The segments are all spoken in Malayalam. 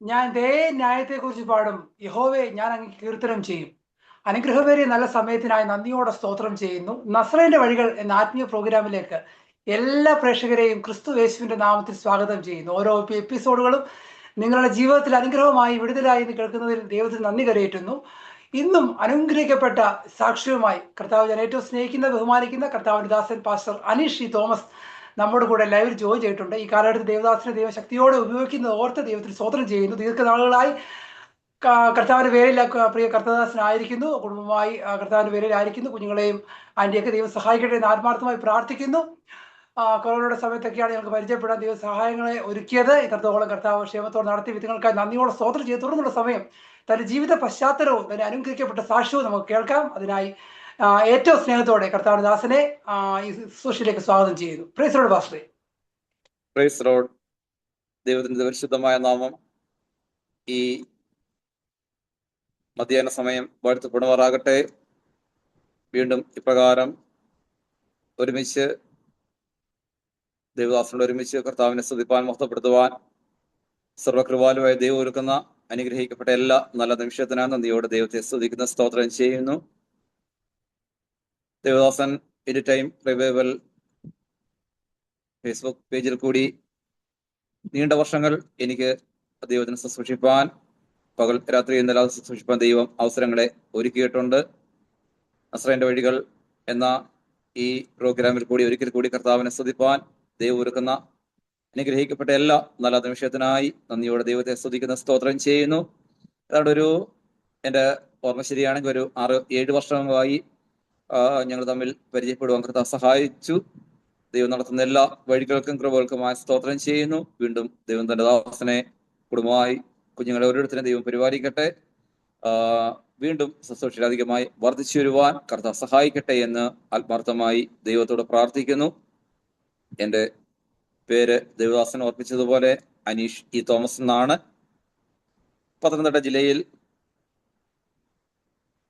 ഞാൻ ദേ ന്യായത്തെക്കുറിച്ച് പാടും. യഹോവേ, ഞാൻ അങ്ങ് കീർത്തനം ചെയ്യും. അനുഗ്രഹമേറിയ നല്ല സമയത്തിനായി നന്ദിയോടെ സ്തോത്രം ചെയ്യുന്നു. നസ്രേന്റെ വഴികൾ എന്ന ആത്മീയ പ്രോഗ്രാമിലേക്ക് എല്ലാ പ്രേക്ഷകരെയും ക്രിസ്തു യേശുവിന്റെ നാമത്തിൽ സ്വാഗതം ചെയ്യുന്നു. ഓരോ എപ്പിസോഡുകളും നിങ്ങളുടെ ജീവിതത്തിൽ അനുഗ്രഹമായി വിടുതലായി എന്ന് കേൾക്കുന്നതിൽ ദൈവത്തിന് നന്ദി കരയേറ്റുന്നു. ഇന്നും അനുഗ്രഹിക്കപ്പെട്ട സാക്ഷ്യവുമായി കർത്താവ്, ഞാൻ ഏറ്റവും സ്നേഹിക്കുന്ന ബഹുമാനിക്കുന്ന കർത്താവിന്റെ ദാസൻ പാസ്റ്റർ അനീഷ് ഇ തോമസ് നമ്മുടെ കൂടെ ലൈവിൽ ജോയിൻ ചെയ്തിട്ടുണ്ട്. ഈ കാലഘട്ടത്തിൽ ദേവദാസിനെ ദൈവശക്തിയോടെ ഉപയോഗിക്കുന്നത് ഓർത്ത് ദൈവത്തിന് സ്തോത്രം ചെയ്യുന്നു. ദീർഘനാളുകളായി കർത്താവിന്റെ പേരിൽ പ്രിയ കർത്തദാസനായിരിക്കുന്നു. കുടുംബമായി കർത്താവിന്റെ പേരിലായിരിക്കുന്നു. കുഞ്ഞുങ്ങളെയും ആന്റിയൊക്കെ ദൈവം സഹായിക്കട്ടെ എന്ന് ആത്മാർത്ഥമായി പ്രാർത്ഥിക്കുന്നു. കൊറോണയുടെ സമയത്തൊക്കെയാണ് ഞങ്ങൾക്ക് പരിചയപ്പെടാൻ ദൈവ സഹായങ്ങളെ ഒരുക്കിയത്. ഇത്രത്തോളം കർത്താവ് ക്ഷേമത്തോടെ നടത്തി വിധങ്ങൾക്കായി നന്ദിയോടെ സ്തോത്രം ചെയ്ത് തുടർന്നുള്ള സമയം തന്റെ ജീവിത പശ്ചാത്തലവും തന്നെ അനുഗ്രഹിക്കപ്പെട്ട സാക്ഷ്യവും നമുക്ക് കേൾക്കാം. അതിനായി ഏറ്റവും സ്നേഹത്തോടെ കർത്താവിന്റെ ദാസനെ ഈ ശുശ്രൂഷയിലേക്ക് സ്വാഗതം ചെയ്യുന്നു. പ്രൈസ് ലോർഡ് പാസ്റ്ററെ. Praise lord. ദൈവത്തിന്റെ പരിശുദ്ധമായ നാമം ഈ മധ്യാഹ്ന സമയം വാഴ്ത്തപ്പെടുമാറാകട്ടെ. വീണ്ടും ഇപ്രകാരം ഒരുമിച്ച് ദേവദാസനോട് ഒരുമിച്ച് കർത്താവിനെ സ്തുതിപ്പാൻ മഹത്വപ്പെടുത്തുവാൻ സർവകൃപാലുവായ ദൈവം ഒരുക്കുന്ന അനുഗ്രഹിക്കപ്പെട്ട എല്ലാ നല്ല നിമിഷത്തിനാണ് നന്ദിയോടെ ദൈവത്തെ സ്തുതിക്കുന്ന സ്തോത്രം ചെയ്യുന്നു. Devadasan any time revival Facebook പേജിൽ കൂടി നീണ്ട വർഷങ്ങൾ എനിക്ക് ദൈവത്തിന് ശുശ്രൂഷിപ്പാൻ, പകൽ രാത്രി എന്നല്ലാതെ ശുശ്രൂഷിപ്പാൻ ദൈവം അവസരങ്ങളെ ഒരുക്കിയിട്ടുണ്ട്. നസ്രേന്റെ വഴികൾ എന്ന ഈ പ്രോഗ്രാമിൽ കൂടി ഒരിക്കൽ കൂടി കർത്താവിനെ സ്തുതിപ്പാൻ ദൈവം ഒരുക്കുന്ന അനുഗ്രഹിക്കപ്പെട്ട എല്ലാ നല്ല നിമിഷത്തിനായി നന്ദിയോടെ ദൈവത്തെ സ്തുതിക്കുന്ന സ്തോത്രം ചെയ്യുന്നു. അതാണ് എൻ്റെ ഓർമ്മ ശരിയാണെങ്കിൽ ഒരു 6-7 വർഷമായി ഞങ്ങൾ തമ്മിൽ പരിചയപ്പെടുവാൻ കർത്താവ് സഹായിച്ചു. ദൈവം നടത്തുന്ന എല്ലാ വഴികൾക്കും കൃപകൾക്കുമായി സ്തോത്രം ചെയ്യുന്നു. വീണ്ടും ദൈവം തന്റെ ദാസനെ കുടുംബമായി കുഞ്ഞുങ്ങളെ ഓരോരുത്തരും ദൈവം പരിപാലിക്കട്ടെ. വീണ്ടും ശുശ്രൂഷയിലധികമായി വർദ്ധിച്ചു വരുവാൻ കർത്താവ് സഹായിക്കട്ടെ എന്ന് ആത്മാർത്ഥമായി ദൈവത്തോട് പ്രാർത്ഥിക്കുന്നു. എൻ്റെ പേര് ദേവദാസൻ ഓർപ്പിച്ചതുപോലെ അനീഷ് ഇ തോമസ് എന്നാണ്. പത്തനംതിട്ട ജില്ലയിൽ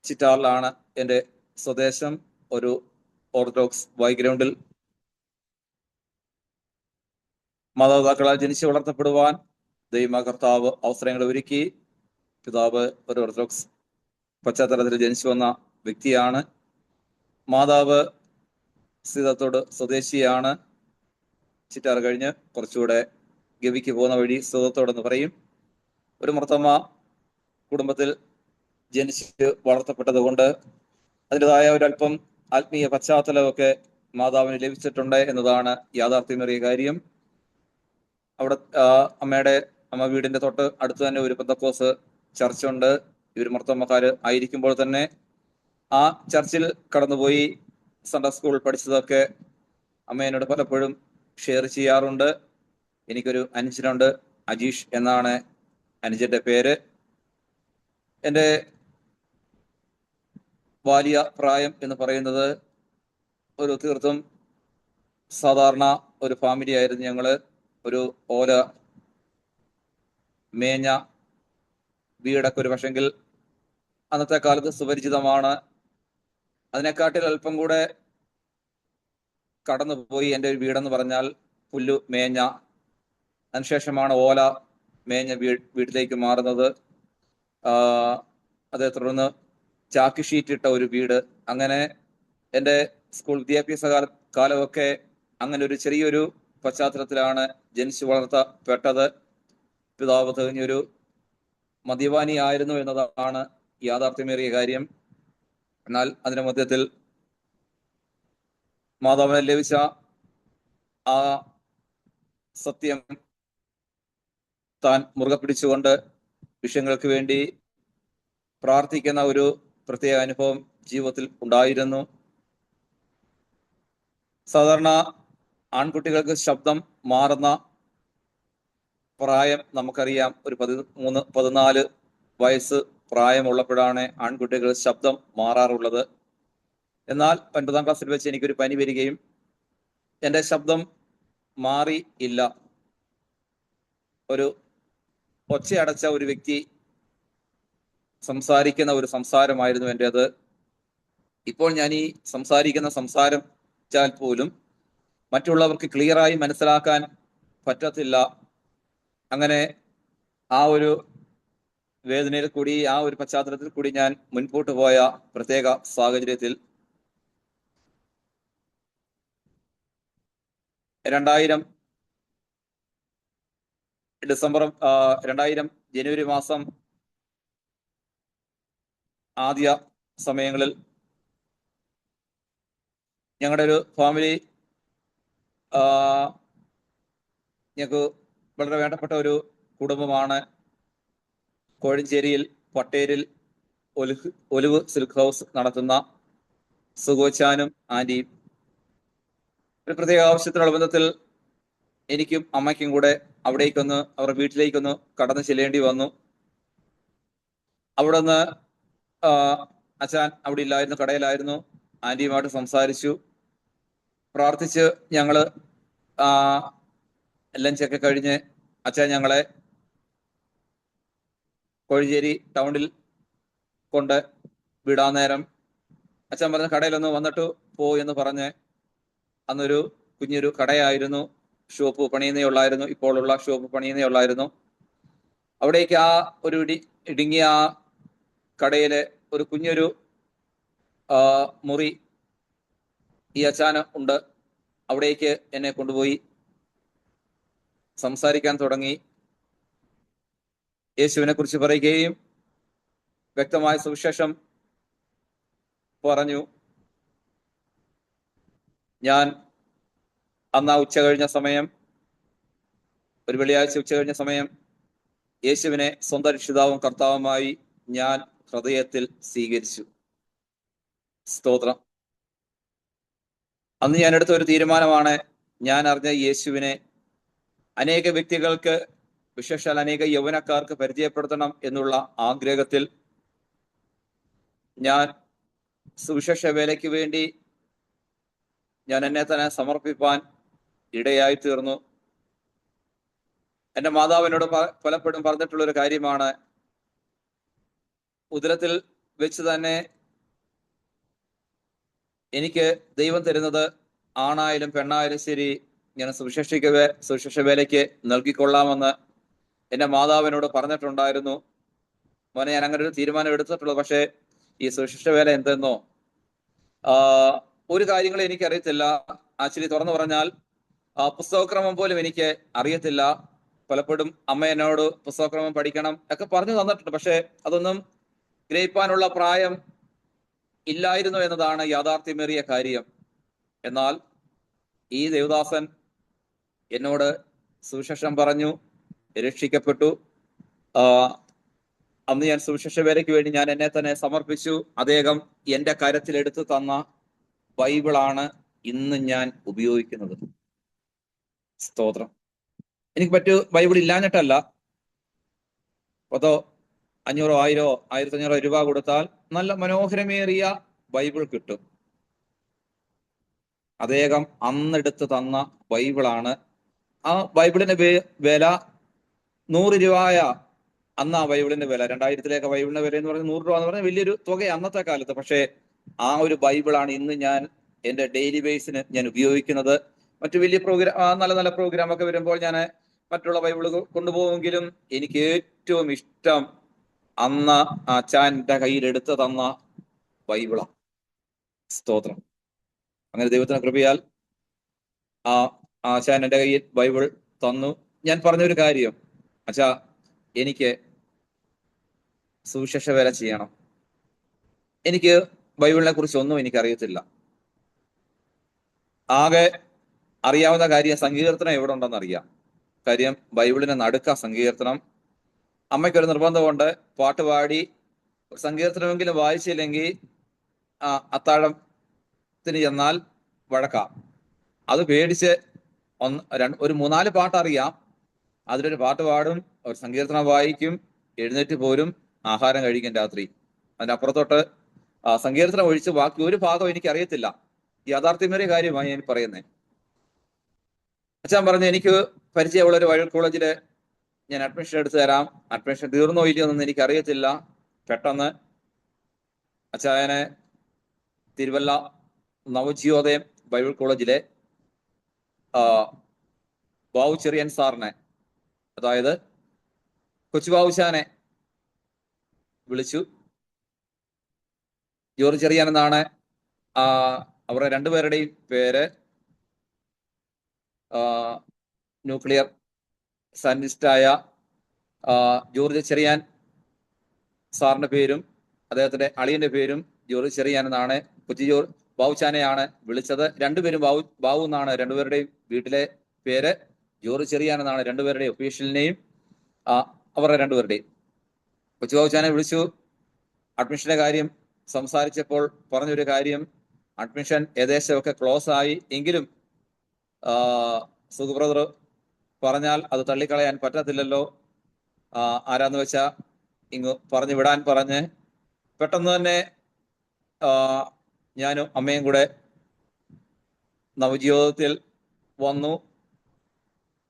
ചിറ്റാറിലാണ് എൻ്റെ സ്വദേശം. ഒരു ഓർത്തഡോക്സ് ബാക്ക്ഗ്രൗണ്ടിൽ മാതാപിതാക്കളാൽ ജനിച്ചു വളർത്തപ്പെടുവാൻ ദൈവ കർത്താവ് അവസരങ്ങൾ ഒരുക്കി. പിതാവ് ഒരു ഓർത്തഡോക്സ് പശ്ചാത്തലത്തിൽ ജനിച്ചു വന്ന വ്യക്തിയാണ്. മാതാവ് സീതത്തോട് സ്വദേശിയാണ്. ചിറ്റാറ് കഴിഞ്ഞ് കുറച്ചുകൂടെ ഗവിക്ക് പോകുന്ന വഴി സീതത്തോടെന്ന് പറയും. ഒരു മർത്തമ്മ കുടുംബത്തിൽ ജനിച്ച് വളർത്തപ്പെട്ടത് കൊണ്ട് അതിൻ്റെതായ ഒരല്പം ആത്മീയ പശ്ചാത്തലമൊക്കെ മാതാവിന് ലഭിച്ചിട്ടുണ്ട് എന്നതാണ് യാഥാർത്ഥ്യമേറിയ കാര്യം. അവിടെ അമ്മ വീടിന്റെ തൊട്ട് അടുത്ത് തന്നെ ഒരു പെന്തക്കോസ് ചർച്ചുണ്ട്. ഇവർ മർത്തമ്മക്കാര് ആയിരിക്കുമ്പോൾ തന്നെ ആ ചർച്ചിൽ കടന്നുപോയി സൺഡേ സ്കൂൾ പഠിച്ചതൊക്കെ അമ്മ എന്നോട് പലപ്പോഴും ഷെയർ ചെയ്യാറുണ്ട്. എനിക്കൊരു അനുജനുണ്ട്, അജീഷ് എന്നാണ് അനുജന്റെ പേര്. എൻ്റെ ബാല്യ പ്രായം എന്ന് പറയുന്നത് ഒരു തീർത്തും സാധാരണ ഒരു ഫാമിലി ആയിരുന്നു. ഞങ്ങള് ഒരു ഓല മേഞ്ഞ വീടൊക്കെ ഒരു പക്ഷെങ്കിൽ അന്നത്തെ കാലത്ത് സുപരിചിതമാണ്. അതിനെക്കാട്ടിൽ അല്പം കൂടെ കടന്നുപോയി എൻ്റെ ഒരു വീടെന്ന് പറഞ്ഞാൽ പുല്ലു മേഞ്ഞ, അതിനുശേഷമാണ് ഓല മേഞ്ഞ വീട്ടിലേക്ക് മാറുന്നത്. അതേ തുടർന്ന് ചാക്ക് ഷീറ്റ് ഇട്ട ഒരു വീട്. അങ്ങനെ എൻ്റെ സ്കൂൾ വിദ്യാഭ്യാസ കാലമൊക്കെ അങ്ങനെ ഒരു ചെറിയൊരു പശ്ചാത്തലത്തിലാണ് ജനിച്ചു വളർത്തപ്പെട്ടത്. പിതാവ് തികഞ്ഞൊരു മദ്യപാനി ആയിരുന്നു എന്നതാണ് യാഥാർത്ഥ്യമേറിയ കാര്യം. എന്നാൽ അതിന്റെ മധ്യത്തിൽ മാതാവിനെ ലഭിച്ച ആ സത്യം താൻ മുറുകെ പിടിച്ചുകൊണ്ട് വിഷയങ്ങൾക്ക് വേണ്ടി പ്രാർത്ഥിക്കുന്ന ഒരു പ്രത്യേക അനുഭവം ജീവിതത്തിൽ ഉണ്ടായിരുന്നു. സാധാരണ ആൺകുട്ടികൾക്ക് ശബ്ദം മാറുന്ന പ്രായം നമുക്കറിയാം. ഒരു 13-14 വയസ്സ് പ്രായമുള്ളപ്പോഴാണ് ആൺകുട്ടികൾ ശബ്ദം മാറാറുള്ളത്. എന്നാൽ 9ാം ക്ലാസ്സിൽ വെച്ച് എനിക്കൊരു പനി വരികയും എൻ്റെ ശബ്ദം മാറി ഇല്ല. ഒരു ഒച്ചയടച്ച ഒരു വ്യക്തി സംസാരിക്കുന്ന ഒരു സംസാരമായിരുന്നു എൻ്റേത്. ഇപ്പോൾ ഞാൻ ഈ സംസാരിക്കുന്ന സംസാരം ാൽ പോലും മറ്റുള്ളവർക്ക് ക്ലിയറായി മനസ്സിലാക്കാൻ പറ്റത്തില്ല. അങ്ങനെ ആ ഒരു വേദനയിൽ കൂടി, ആ ഒരു പശ്ചാത്തലത്തിൽ കൂടി ഞാൻ മുൻപോട്ട് പോയ പ്രത്യേക സാഹചര്യത്തിൽ 2000 ജനുവരി മാസം ആദ്യ സമയങ്ങളിൽ ഞങ്ങളുടെ ഒരു ഫാമിലി ഞങ്ങൾക്ക് വളരെ വേണ്ടപ്പെട്ട ഒരു കുടുംബമാണ്. കോഴഞ്ചേരിയിൽ പട്ടേരിൽ ഒലിവ് സിൽക്ക് ഹൗസ് നടത്തുന്ന സുഗോച്ചാനും ആന്റിയും. ഒരു പ്രത്യേക ആവശ്യത്തിനുള്ള ബന്ധത്തിൽ എനിക്കും അമ്മയ്ക്കും കൂടെ അവിടേക്കൊന്ന്, അവരുടെ വീട്ടിലേക്കൊന്ന് കടന്നു ചെല്ലേണ്ടി വന്നു. അവിടെ നിന്ന് അച്ഛൻ അവിടെ ഇല്ലായിരുന്നു, കടയിലായിരുന്നു. ആന്റിയുമായിട്ട് സംസാരിച്ചു, പ്രാർത്ഥിച്ച് ഞങ്ങള് ലഞ്ചൊക്കെ കഴിഞ്ഞ് അച്ഛൻ ഞങ്ങളെ കോഴഞ്ചേരി ടൗണിൽ കൊണ്ട് വിടാൻ നേരം അച്ഛൻ പറഞ്ഞ കടയിലൊന്ന് വന്നിട്ട് പോ എന്ന് പറഞ്ഞ്, അന്നൊരു കുഞ്ഞൊരു കടയായിരുന്നു, ഷോപ്പ് പണിയുന്നേ ഉള്ളായിരുന്നു, ഇപ്പോഴുള്ള ഷോപ്പ് പണിയുന്നേ ഉള്ളായിരുന്നു. അവിടേക്ക് ആ ഒരു ഇടുങ്ങിയ ആ കടയിലെ ഒരു കുഞ്ഞൊരു മുറി ഈ അച്ഛന് ഉണ്ട്. അവിടേക്ക് എന്നെ കൊണ്ടുപോയി സംസാരിക്കാൻ തുടങ്ങി. യേശുവിനെ കുറിച്ച് പറയുകയും വ്യക്തമായ സുവിശേഷം പറഞ്ഞു. ഞാൻ അന്ന് ആ ഉച്ച കഴിഞ്ഞ സമയം, ഒരു വെള്ളിയാഴ്ച ഉച്ച കഴിഞ്ഞ സമയം, യേശുവിനെ സ്വന്തം രക്ഷിതാവും കർത്താവുമായി ഞാൻ ഹൃദയത്തിൽ സ്വീകരിച്ചു. സ്തോത്രം. അന്ന് ഞാൻ എടുത്ത ഒരു തീരുമാനമാണ്, ഞാൻ അറിഞ്ഞ യേശുവിനെ അനേക വ്യക്തികൾക്ക്, വിശേഷാൽ അനേക യൗവനക്കാർക്ക് പരിചയപ്പെടുത്തണം എന്നുള്ള ആഗ്രഹത്തിൽ ഞാൻ സുവിശേഷ വേലയ്ക്ക് വേണ്ടി ഞാൻ എന്നെ തന്നെ സമർപ്പിപ്പാൻ ഇടയായി തീർന്നു. എൻ്റെ മാതാവിനോട് പലപ്പോഴും പറഞ്ഞിട്ടുള്ളൊരു കാര്യമാണ്, ഉദരത്തിൽ വെച്ച് തന്നെ എനിക്ക് ദൈവം തരുന്നത് ആണായാലും പെണ്ണായാലും ശരി, ഞാൻ സുവിശേഷ വേലയ്ക്ക് നൽകിക്കൊള്ളാമെന്ന് എൻ്റെ മാതാവിനോട് പറഞ്ഞിട്ടുണ്ടായിരുന്നു. മോനെ, ഞാൻ അങ്ങനെ ഒരു തീരുമാനം എടുത്തിട്ടുള്ളൂ. പക്ഷേ ഈ സുവിശേഷ വേല എന്തെന്നോ ഒരു കാര്യങ്ങളും എനിക്കറിയത്തില്ല. ആക്ച്വലി തുറന്നു പറഞ്ഞാൽ പുസ്തകക്രമം പോലും എനിക്ക് അറിയത്തില്ല. പലപ്പോഴും അമ്മ എന്നോട് പുസ്തകക്രമം പഠിക്കണം ഒക്കെ പറഞ്ഞു തന്നിട്ടുണ്ട്, പക്ഷെ അതൊന്നും ഗ്രഹിപ്പാനുള്ള പ്രായം ഇല്ലായിരുന്നു എന്നതാണ് യാഥാർത്ഥ്യമേറിയ കാര്യം. എന്നാൽ ഈ ദേവദാസൻ എന്നോട് സുവിശേഷം പറഞ്ഞു, രക്ഷിക്കപ്പെട്ടു. അന്ന് ഞാൻ സുവിശേഷ വേലയ്ക്ക് വേണ്ടി ഞാൻ എന്നെ തന്നെ സമർപ്പിച്ചു. അദ്ദേഹം എൻ്റെ കരത്തിൽ എടുത്തു തന്ന ബൈബിളാണ് ഇന്ന് ഞാൻ ഉപയോഗിക്കുന്നത്. സ്തോത്രം. എനിക്ക് ബൈബിൾ ഇല്ലാഞ്ഞിട്ടല്ല. 1000, 500, 1000, 1500 രൂപ കൊടുത്താൽ നല്ല മനോഹരമേറിയ ബൈബിൾ കിട്ടും. അദ്ദേഹം അന്നെടുത്ത് തന്ന ബൈബിളാണ്. ആ ബൈബിളിന്റെ വില 100 രൂപയ. അന്ന് ആ ബൈബിളിന്റെ വില, 2000-ലേക്ക് ബൈബിളിന്റെ വില എന്ന് പറഞ്ഞാൽ 100 രൂപ എന്ന് പറഞ്ഞാൽ വലിയൊരു തുക അന്നത്തെ കാലത്ത്. പക്ഷേ ആ ഒരു ബൈബിളാണ് ഇന്ന് ഞാൻ എൻ്റെ ഡെയിലി ബേസിന് ഞാൻ ഉപയോഗിക്കുന്നത്. മറ്റു വലിയ നല്ല നല്ല പ്രോഗ്രാം ഒക്കെ വരുമ്പോൾ ഞാൻ മറ്റുള്ള ബൈബിൾ കൊണ്ടുപോകുമെങ്കിലും എനിക്ക് ഏറ്റവും ഇഷ്ടം അന്ന് അച്ഛൻ്റെ കയ്യിൽ എടുത്തു തന്ന ബൈബിളാണ്. സ്തോത്രം. അങ്ങനെ ദൈവത്തിന്റെ കൃപയാൽ അച്ഛൻ എൻ്റെ കയ്യിൽ ബൈബിൾ തന്നു. ഞാൻ പറഞ്ഞൊരു കാര്യം, അച്ഛാ, എനിക്ക് സുവിശേഷ വേല ചെയ്യണം. എനിക്ക് ബൈബിളിനെ കുറിച്ച് ഒന്നും എനിക്കറിയത്തില്ല. ആകെ അറിയാവുന്ന കാര്യം സങ്കീർത്തനം എവിടെ ഉണ്ടെന്ന് അറിയാം. കാര്യം ബൈബിളിനെ നടുക്ക സങ്കീർത്തനം. അമ്മയ്ക്കൊരു നിർബന്ധമുണ്ട്, പാട്ടുപാടി സങ്കീർത്തനമെങ്കിലും വായിച്ചില്ലെങ്കിൽ അത്താഴത്തിന് ചെന്നാൽ വഴക്കാം. അത് പേടിച്ച് ഒരു 3-4 പാട്ട് അറിയാം, അതിലൊരു പാട്ട് പാടും, ഒരു സങ്കീർത്തനം വായിക്കും, എഴുന്നേറ്റ് പോരും, ആഹാരം കഴിക്കും രാത്രി. അതിനപ്പുറത്തോട്ട് സങ്കീർത്തനം ഒഴിച്ച് ബാക്കി ഒരു ഭാഗം എനിക്ക് അറിയത്തില്ല. യാഥാർത്ഥ്യമേറിയ കാര്യമാണ് ഞാൻ പറയുന്നത്. അച്ഛൻ പറഞ്ഞു, എനിക്ക് പരിചയമുള്ള ഒരു ബൈബിൾ കോളേജില് ഞാൻ അഡ്മിഷൻ എടുത്തു തരാം. അഡ്മിഷൻ തീർന്നോ ഇല്ലയോ എന്നൊന്നും എനിക്ക് അറിയത്തില്ല. പെട്ടെന്ന് അച്ഛനെ തിരുവല്ല നവജീവോദയം ബൈബിൾ കോളേജിലെ ബാബു ചെറിയൻ സാറിനെ, അതായത് കൊച്ചുബാബുശാനെ വിളിച്ചു. ജോർജ് ചെറിയാൻ എന്നാണ് അവരുടെ രണ്ടുപേരുടെയും പേര്. ന്യൂക്ലിയർ സയന്റിസ്റ്റായ ജോർജ് ചെറിയാൻ സാറിന്റെ പേരും അദ്ദേഹത്തിന്റെ അളിയന്റെ പേരും ജോർജ് ചെറിയാൻ എന്നാണ്. കൊച്ചു ബാബുശാനെയാണ് വിളിച്ചത്. രണ്ടുപേരും ബാബു എന്നാണ് രണ്ടുപേരുടെയും വീട്ടിലെ പേര്. ജോർജ് ചെറിയാൻ എന്നാണ് രണ്ടുപേരുടെയും ഒഫീഷ്യൽ നെയിം. അവരുടെ രണ്ടുപേരുടെയും. കൊച്ചു ബാബുശാനെ വിളിച്ചു. അഡ്മിഷന്റെ കാര്യം സംസാരിച്ചപ്പോൾ പറഞ്ഞൊരു കാര്യം, അഡ്മിഷൻ ഏകദേശമൊക്കെ ക്ലോസ് ആയി എങ്കിലും സുഖ ബ്രദർ പറഞ്ഞാൽ അത് തള്ളിക്കളയാൻ പറ്റത്തില്ലല്ലോ, ആരാന്ന് വെച്ചാ ഇങ്ങ് പറഞ്ഞു വിടാൻ പറഞ്ഞ് പെട്ടെന്ന് തന്നെ ഞാനും അമ്മയും കൂടെ നവജീവിതത്തിൽ വന്നു.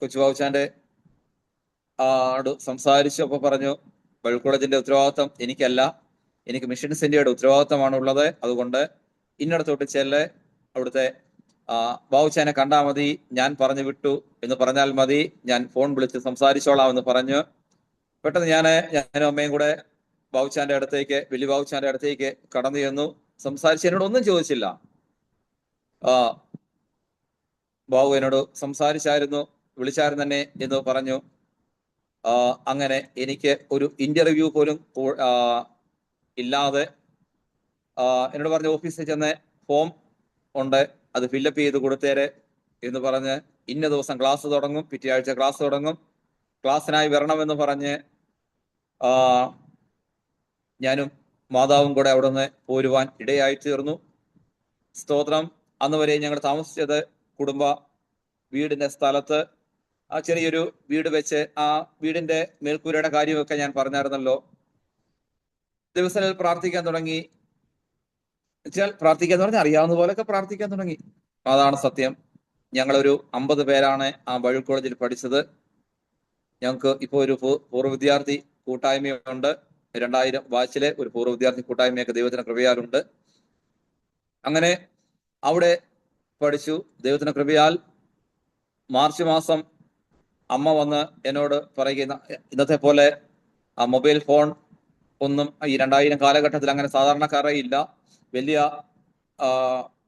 കൊച്ചുബാബുശാന്റെ സംസാരിച്ചപ്പോൾ പറഞ്ഞു, ബൈബിൾ കോളേജിന്റെ ഉത്തരവാദിത്വം എനിക്കല്ല, എനിക്ക് മിഷൻസ് ഇന്ത്യയുടെ ഉത്തരവാദിത്തമാണ് ഉള്ളത്. അതുകൊണ്ട് ഇന്നടത്തോട്ട് ചെല്ല്, അവിടുത്തെ ബാബുശാനെ കണ്ടാൽ മതി, ഞാൻ പറഞ്ഞു വിട്ടു എന്ന് പറഞ്ഞാൽ മതി, ഞാൻ ഫോൺ വിളിച്ച് സംസാരിച്ചോളാം എന്ന് പറഞ്ഞു. പെട്ടെന്ന് ഞാനും അമ്മയും കൂടെ ബാബുശാന്റെ അടുത്തേക്ക്, വലിയ ബാബുശാന്റെ അടുത്തേക്ക് കടന്നു ചെന്നു. സംസാരിച്ച് എന്നോട് ഒന്നും ചോദിച്ചില്ല. ബാബു എന്നോട് സംസാരിച്ചായിരുന്നു, വിളിച്ചായിരുന്നു തന്നെ എന്ന് പറഞ്ഞു. അങ്ങനെ എനിക്ക് ഒരു ഇന്റർവ്യൂ പോലും ഇല്ലാതെ എന്നോട് പറഞ്ഞ ഓഫീസിൽ ചെന്ന് ഫോം ഉണ്ട്, അത് ഫില്ലപ്പ് ചെയ്ത് കൊടുത്തേരെ എന്ന് പറഞ്ഞ്, ഇന്ന ദിവസം ക്ലാസ് തുടങ്ങും, പിറ്റേ ആഴ്ച ക്ലാസ് തുടങ്ങും, ക്ലാസ്സിനായി വരണമെന്ന് പറഞ്ഞ് ഞാനും മാതാവും കൂടെ അവിടെ നിന്ന് പോരുവാൻ ഇടയായി തീർന്നു. സ്തോത്രം. അന്ന് വരെ ഞങ്ങൾ താമസിച്ചത് കുടുംബ വീടിന്റെ സ്ഥലത്ത്, ചെറിയൊരു വീട് വെച്ച്, ആ വീടിന്റെ മേൽക്കൂരയുടെ കാര്യമൊക്കെ ഞാൻ പറഞ്ഞായിരുന്നല്ലോ. ദിവസങ്ങളിൽ പ്രാർത്ഥിക്കാൻ തുടങ്ങി. പ്രാർത്ഥിക്കാൻ പറഞ്ഞാൽ അറിയാവുന്ന പോലെയൊക്കെ പ്രാർത്ഥിക്കാൻ തുടങ്ങി. അതാണ് സത്യം. ഞങ്ങളൊരു 50 പേരാണ് ആ ബൈബിൾ കോളേജിൽ പഠിച്ചത്. ഞങ്ങൾക്ക് ഇപ്പോൾ ഒരു പൂർവ്വ വിദ്യാർത്ഥി കൂട്ടായ്മയുണ്ട്. 2000 ബാച്ചിലെ ഒരു പൂർവ്വ വിദ്യാർത്ഥി കൂട്ടായ്മയൊക്കെ ദൈവത്തിന്റെ കൃപയാലുണ്ട്. അങ്ങനെ അവിടെ പഠിച്ചു. ദൈവത്തിന്റെ കൃപയാൽ മാർച്ച് മാസം അമ്മ വന്ന് എന്നോട് പറയുന്ന, ഇന്നത്തെ പോലെ മൊബൈൽ ഫോൺ ഒന്നും ഈ 2000 കാലഘട്ടത്തിൽ അങ്ങനെ സാധാരണക്കാരെ ഇല്ല, വലിയ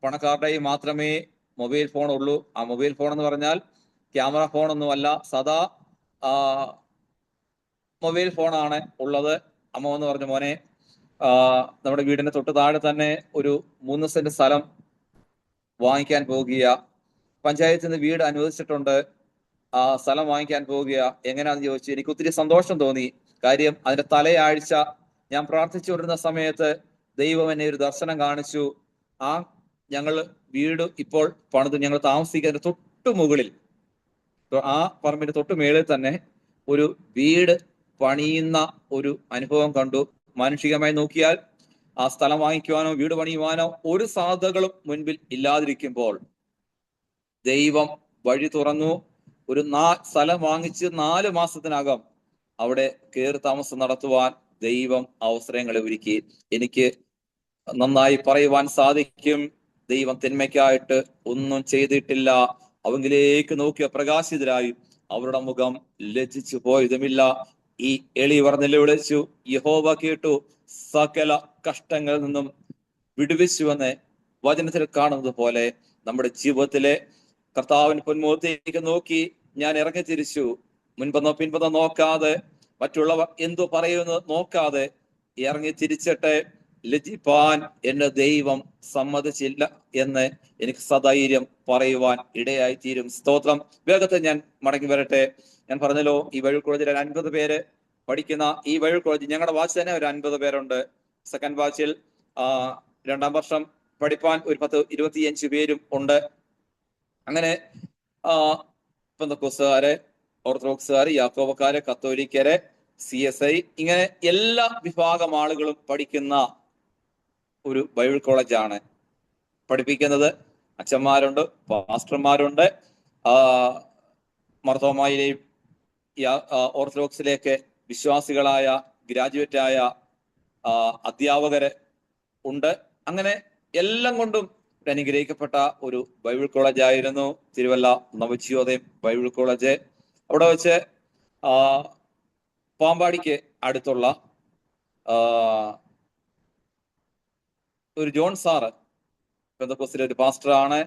പണക്കാരുടെയും മാത്രമേ മൊബൈൽ ഫോൺ ഉള്ളൂ. ആ മൊബൈൽ ഫോൺ എന്ന് പറഞ്ഞാൽ ക്യാമറ ഫോൺ ഒന്നുമല്ല, സദാ മൊബൈൽ ഫോണാണ് ഉള്ളത്. അമ്മ എന്ന് പറഞ്ഞു, മോനെ, നമ്മുടെ വീടിന്റെ തൊട്ട് താഴെ തന്നെ ഒരു 3 സെന്റ് സ്ഥലം വാങ്ങിക്കാൻ പോകുക, പഞ്ചായത്തിൽ നിന്ന് വീട് അനുവദിച്ചിട്ടുണ്ട്, സ്ഥലം വാങ്ങിക്കാൻ പോകുക, എങ്ങനെയാണെന്ന് ചോദിച്ചു. എനിക്ക് ഒത്തിരി സന്തോഷം തോന്നി. കാര്യം അതിന്റെ തലയാഴ്ച ഞാൻ പ്രാർത്ഥിച്ചുകൊണ്ടിരുന്ന സമയത്ത് ദൈവം എന്നെ ഒരു ദർശനം കാണിച്ചു. ഞങ്ങൾ വീട് ഇപ്പോൾ പണിത് ഞങ്ങൾ താമസിക്കുന്നതിന്റെ തൊട്ടു മുകളിൽ, ആ പറമ്പിന്റെ തൊട്ടു മേളിൽ തന്നെ ഒരു വീട് പണിയുന്ന ഒരു അനുഭവം കണ്ടു. മാനുഷികമായി നോക്കിയാൽ ആ സ്ഥലം വാങ്ങിക്കുവാനോ വീട് പണിയുവാനോ ഒരു സാധ്യതകളും മുൻപിൽ ഇല്ലാതിരിക്കുമ്പോൾ ദൈവം വഴി തുറന്നു. ഒരു സ്ഥലം വാങ്ങിച്ച് 4 മാസത്തിനകം അവിടെ കയറി താമസം നടത്തുവാൻ ദൈവം അവസരങ്ങളെ ഒരുക്കി. എനിക്ക് നന്നായി പറയുവാൻ സാധിക്കും, ദൈവം തിന്മയ്ക്കായിട്ട് ഒന്നും ചെയ്തിട്ടില്ല. അവങ്കിലേക്ക് നോക്കിയ പ്രകാശിതരായി അവരുടെ മുഖം ലജ്ജിച്ചു പോയതുമില്ല. ഈ എളിയവർ നിലവിളിച്ചു, യഹോവ കേട്ടു, സകല കഷ്ടങ്ങളിൽ നിന്നും വിടുവിച്ചുവെന്ന് വചനത്തിൽ കാണുന്നത് പോലെ നമ്മുടെ ജീവിതത്തിലെ കർത്താവിന് പൊന്മുഖത്തേക്ക് നോക്കി ഞാൻ ഇറങ്ങി തിരിച്ചു. മുൻപെന്നോ പിൻപെന്നോ നോക്കാതെ, മറ്റുള്ളവർ എന്തോ പറയുന്നത് നോക്കാതെ ഇറങ്ങി തിരിച്ചിട്ട് ലജ്ജിപ്പാൻ എന്റെ ദൈവം സമ്മതിച്ചില്ല എന്ന് എനിക്ക് സധൈര്യം പറയുവാൻ ഇടയായി തീരും. സ്തോത്രം. വേഗത്തിൽ ഞാൻ മടങ്ങി വരട്ടെ. ഞാൻ പറഞ്ഞല്ലോ, ഈ ബൈബിൾ കോളേജിൽ 50 പേര് പഠിക്കുന്ന ഈ ബൈബിൾ കോളേജ്, ഞങ്ങളുടെ ബാച്ച് തന്നെ ഒരു 50 പേരുണ്ട്. സെക്കൻഡ് ബാച്ചിൽ 2ാം വർഷം പഠിപ്പാൻ ഒരു 10-25 പേരും ഉണ്ട്. അങ്ങനെ പെന്തക്കോസ്തുകാര്, ഓർത്തഡോക്സുകാര്, യാക്കോബക്കാര്, കത്തോലിക്കര്, CSI, ഇങ്ങനെ എല്ലാ വിഭാഗം ആളുകളും പഠിക്കുന്ന ഒരു ബൈബിൾ കോളേജാണ്. പഠിപ്പിക്കുന്നത് അച്ഛന്മാരുണ്ട്, പാസ്റ്റർമാരുണ്ട്, മർത്തോമായിലെയും ഓർത്തഡോക്സിലേക്ക് വിശ്വാസികളായ ഗ്രാജുവേറ്റായ അധ്യാപകര് ഉണ്ട്. അങ്ങനെ എല്ലാം കൊണ്ടും അനുഗ്രഹിക്കപ്പെട്ട ഒരു ബൈബിൾ കോളേജ് ആയിരുന്നു തിരുവല്ല നവജീവോദയം ബൈബിൾ കോളേജ്. അവിടെ വെച്ച് പാമ്പാടിക്ക് അടുത്തുള്ള ഒരു ജോൺ സാറ് പെന്തക്കോസ്തിലെ ഒരു പാസ്റ്ററാണ്.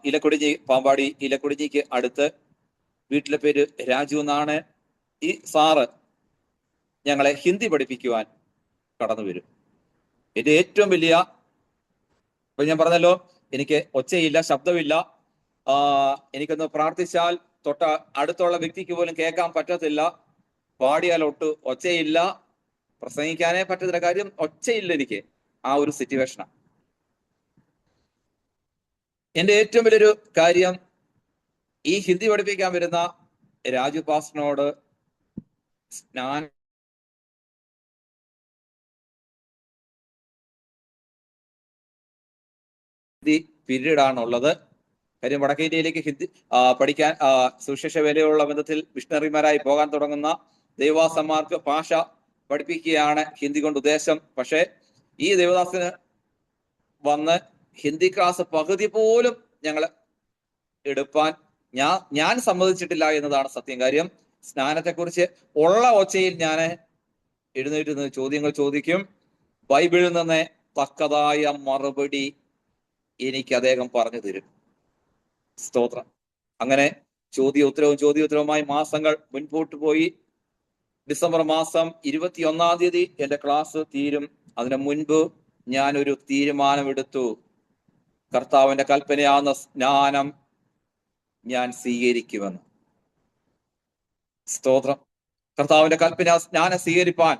ഇലക്കൊടിഞ്ഞി, പാമ്പാടി ഇലക്കൊടിഞ്ഞിക്ക് അടുത്ത്. വീട്ടിലെ പേര് രാജു എന്നാണ്. ഈ സാറ് ഞങ്ങളെ ഹിന്ദി പഠിപ്പിക്കുവാൻ കടന്നു വരും. എന്റെ ഏറ്റവും വലിയ, ഇപ്പൊ ഞാൻ പറഞ്ഞല്ലോ, എനിക്ക് ഒച്ചയില്ല, ശബ്ദമില്ല. എനിക്കൊന്ന് പ്രാർത്ഥിച്ചാൽ തൊട്ട അടുത്തുള്ള വ്യക്തിക്ക് പോലും കേൾക്കാൻ പറ്റത്തില്ല. പാടിയാൽ ഒട്ട് ഒച്ചയില്ല, പ്രസംഗിക്കാനേ പറ്റത്തില്ല. കാര്യം ഒച്ചയില്ല എനിക്ക്. ആ ഒരു സിറ്റുവേഷനാണ്. എന്റെ ഏറ്റവും വലിയൊരു കാര്യം, ഈ ഹിന്ദി പഠിപ്പിക്കാൻ വരുന്ന രാജു പാസ്റ്ററിനോട് ഞാൻ പീരീഡ് ആണുള്ളത്. കാര്യം വടക്കേ ഇന്ത്യയിലേക്ക് ഹിന്ദി പഠിക്കാൻ സുവിശേഷ വേലയുള്ള ബന്ധത്തിൽ മിഷണറിമാരായി പോകാൻ തുടങ്ങുന്ന ദൈവദാസന്മാർക്ക് ഭാഷ പഠിപ്പിക്കുകയാണ് ഹിന്ദി കൊണ്ട് ഉദ്ദേശം. പക്ഷെ ഈ ദേവദാസന് വന്ന് ഹിന്ദി ക്ലാസ് പകുതി പോലും ഞങ്ങൾ എടുപ്പാൻ ഞാൻ സമ്മതിച്ചിട്ടില്ല എന്നതാണ് സത്യം. കാര്യം സ്നാനത്തെക്കുറിച്ച് ഉള്ള ഒച്ചയിൽ ഞാൻ എഴുന്നേറ്റ് നിന്ന് ചോദ്യങ്ങൾ ചോദിക്കും. ബൈബിളിൽ നിന്ന് തക്കതായ മറുപടി എനിക്ക് അദ്ദേഹം പറഞ്ഞു തരും. സ്തോത്രം. അങ്ങനെ ചോദ്യോത്തരവുമായി മാസങ്ങൾ മുൻപോട്ട് പോയി. ഡിസംബർ മാസം 21 തീയതി എന്റെ ക്ലാസ് തീരും. അതിനു മുൻപ് ഞാനൊരു തീരുമാനമെടുത്തു. കർത്താവിന്റെ കൽപ്പനയാകുന്ന സ്നാനം ഞാൻ സ്വീകരിക്കുമെന്ന്. സ്തോത്രം. കർത്താവിന്റെ കൽപ്പന സ്നാനം സ്വീകരിപ്പാൻ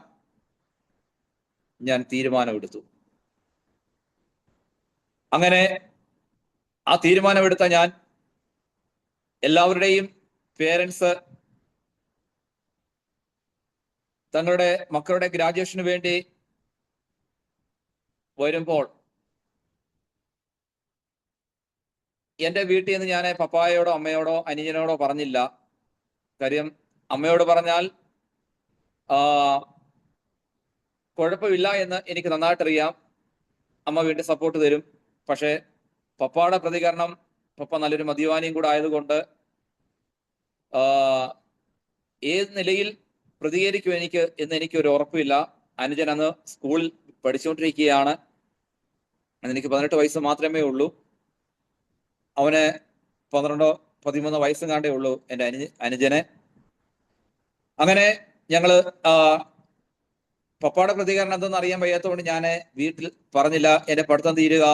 ഞാൻ തീരുമാനമെടുത്തു. അങ്ങനെ ആ തീരുമാനമെടുത്ത ഞാൻ എല്ലാവരുടെയും പേരൻസ് തങ്ങളുടെ മക്കളുടെ ഗ്രാജുവേഷന് വേണ്ടി വരുമ്പോൾ എൻ്റെ വീട്ടിൽ നിന്ന് ഞാൻ പപ്പായോടോ അമ്മയോടോ അനുജനോടോ പറഞ്ഞില്ല. കാര്യം അമ്മയോട് പറഞ്ഞാൽ കുഴപ്പമില്ല എന്ന് എനിക്ക് നന്നായിട്ടറിയാം. അമ്മ വീട്ടിൽ സപ്പോർട്ട് തരും. പക്ഷെ പപ്പയുടെ പ്രതികരണം, പപ്പ നല്ലൊരു മദ്യപാനിയും കൂടെ ആയതുകൊണ്ട് ഏത് നിലയിൽ പ്രതികരിക്കും എന്ന് എനിക്കൊരു ഉറപ്പില്ല. അനുജൻ അന്ന് സ്കൂളിൽ പഠിച്ചുകൊണ്ടിരിക്കുകയാണ്. എനിക്ക് 18 വയസ്സ് മാത്രമേ ഉള്ളൂ. അവന് 12-13 വയസ്സും കാണ്ടേ ഉള്ളൂ എൻ്റെ അനുജന്. അങ്ങനെ ഞങ്ങള് പപ്പയുടെ പ്രതികരണം എന്തെന്ന് അറിയാൻ വയ്യാത്തതുകൊണ്ട് ഞാൻ വീട്ടിൽ പറഞ്ഞില്ല. എൻ്റെ പഠിത്തം തീരുക,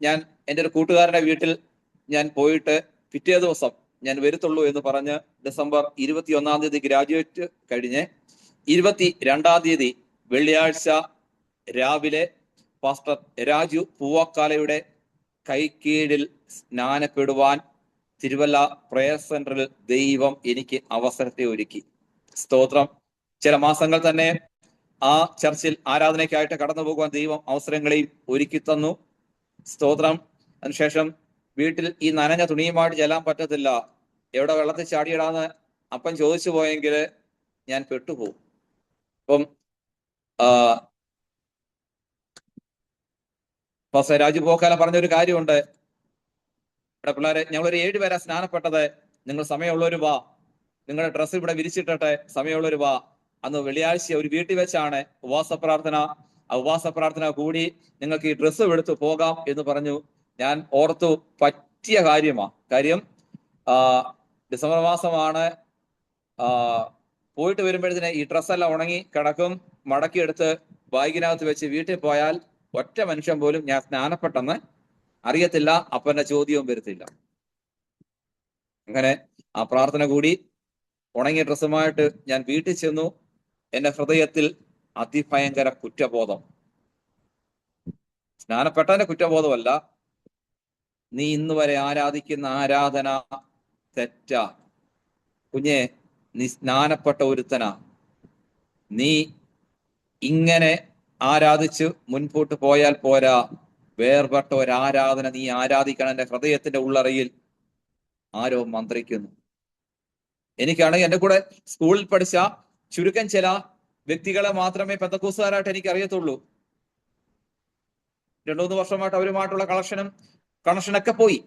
ഞാൻ എൻ്റെ ഒരു കൂട്ടുകാരൻ്റെ വീട്ടിൽ ഞാൻ പോയിട്ട് പിറ്റേ ദിവസം ഞാൻ വരുത്തുള്ളൂ എന്ന് പറഞ്ഞ് ഡിസംബർ 21 തീയതി ഗ്രാജുവേറ്റ് കഴിഞ്ഞ് 22 തീയതി വെള്ളിയാഴ്ച രാവിലെ പാസ്റ്റർ രാജു പൂവക്കാലയുടെ കൈക്കീഴിൽ സ്നാനപ്പെടുവാൻ തിരുവല്ല പ്രയർ സെന്ററിൽ ദൈവം എനിക്ക് അവസരത്തെ ഒരുക്കി. സ്തോത്രം. ചില മാസങ്ങൾ തന്നെ ആ ചർച്ചിൽ ആരാധനയ്ക്കായിട്ട് കടന്നു പോകുവാൻ ദൈവം അവസരങ്ങളെയും ഒരുക്കി തന്നു. സ്തോത്രം. അതിനുശേഷം വീട്ടിൽ ഈ നനഞ്ഞ തുണിയുമായിട്ട് ചെല്ലാൻ പറ്റത്തില്ല. എവിടെ വെള്ളത്തിൽ ചാടിയിടാന്ന് അപ്പൻ ചോദിച്ചു പോയെങ്കിൽ ഞാൻ പെട്ടുപോകും. അപ്പം പാസ്റ്റർ രാജു പോക്കാല പറഞ്ഞൊരു കാര്യമുണ്ട്. ഇവിടെ പിള്ളേരെ, ഞങ്ങളൊരു 7 പേരാ സ്നാനപ്പെട്ടത്. നിങ്ങൾ സമയമുള്ളവർ വാ, നിങ്ങളുടെ ഡ്രസ്സ് ഇവിടെ വിരിച്ചിട്ടെ, സമയമുള്ളവർ വാ. അന്ന് വെള്ളിയാഴ്ച ഒരു വീട്ടിൽ വെച്ചാണ് ഉപവാസ പ്രാർത്ഥന. ആ ഉപവാസ പ്രാർത്ഥന കൂടി നിങ്ങൾക്ക് ഈ ഡ്രസ്സ് എടുത്ത് പോകാം എന്ന് പറഞ്ഞു. ഞാൻ ഓർത്തു, പറ്റിയ കാര്യമാണ്. കാര്യം ഡിസംബർ മാസമാണ്. പോയിട്ട് വരുമ്പോഴത്തേന് ഈ ഡ്രസ്സെല്ലാം ഉണങ്ങി കിടക്കും. മടക്കിയെടുത്ത് ബാഗിനകത്ത് വെച്ച് വീട്ടിൽ പോയാൽ ഒറ്റ മനുഷ്യൻ പോലും ഞാൻ സ്നാനപ്പെട്ടെന്ന് അറിയത്തില്ല. അപ്പന്റെ ചോദ്യവും വരത്തില്ല. അങ്ങനെ ആ പ്രാർത്ഥന കൂടി ഉണങ്ങിയ ഡ്രസ്സുമായിട്ട് ഞാൻ വീട്ടിൽ ചെന്നു. എന്റെ ഹൃദയത്തിൽ അതിഭയങ്കര കുറ്റബോധം. സ്നാനപ്പെട്ടതിന്റെ കുറ്റബോധമല്ല, നീ ഇന്ന് വരെ ആരാധിക്കുന്ന ആരാധന തെറ്റാ കുഞ്ഞെ. നീ സ്നാനപ്പെട്ട ഒരുത്തനാ. നീ ഇങ്ങനെ ആരാധിച്ച് മുൻപോട്ട് പോയാൽ പോരാ, വേർപെട്ട ഒരാരാധന നീ ആരാധിക്കണം. എന്റെ ഹൃദയത്തിന്റെ ഉള്ളറയിൽ ആരോ മന്ത്രിക്കുന്നു. എനിക്കാണെങ്കിൽ എൻ്റെ കൂടെ സ്കൂളിൽ പഠിച്ച ചുരുക്കം ചില വ്യക്തികളെ മാത്രമേ പെന്തക്കോസ്തുകാരായിട്ട് എനിക്ക് അറിയത്തുള്ളൂ. 2-3 വർഷമായിട്ട് അവരുമായിട്ടുള്ള കണക്ഷനൊക്കെ പോയി.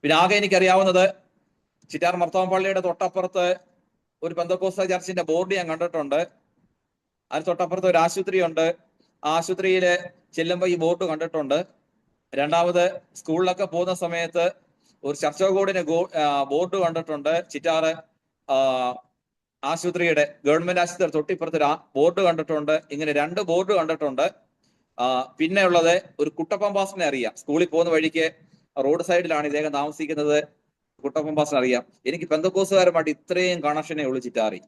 പിന്നെ ആകെ എനിക്കറിയാവുന്നത് ചിറ്റാർ മർത്തോം പള്ളിയുടെ തൊട്ടപ്പുറത്ത് ഒരു പെന്തക്കോസ്ത ചർച്ചിന്റെ ബോർഡ് ഞാൻ കണ്ടിട്ടുണ്ട്. അതിന് തൊട്ടപ്പുറത്ത് ഒരു ആശുപത്രി ഉണ്ട്. ആ ആശുപത്രിയില് ചെല്ലുമ്പോൾ ഈ ബോർഡ് കണ്ടിട്ടുണ്ട്. രണ്ടാമത് സ്കൂളിലൊക്കെ പോകുന്ന സമയത്ത് ഒരു ചർച്ചകോടിന് ബോർഡ് കണ്ടിട്ടുണ്ട്. ചിറ്റാറ് ആശുപത്രിയുടെ ഗവൺമെന്റ് ആശുപത്രി തൊട്ടിപ്പുറത്ത് ബോർഡ് കണ്ടിട്ടുണ്ട്. ഇങ്ങനെ 2 ബോർഡ് കണ്ടിട്ടുണ്ട്. പിന്നെ ഉള്ളത് ഒരു കുട്ടപ്പൻ പാസ്റ്ററിനെ അറിയാം. സ്കൂളിൽ പോകുന്ന വഴിക്ക് റോഡ് സൈഡിലാണ് ഇദ്ദേഹം താമസിക്കുന്നത്. കുട്ടപ്പൻ പാസ്റ്ററിനെ അറിയാം. എനിക്ക് പെന്തക്കോസ്തുകാരുമായിട്ട് ഇത്രയും കണക്ഷനെ ഉള്ളു ചിറ്റാറി.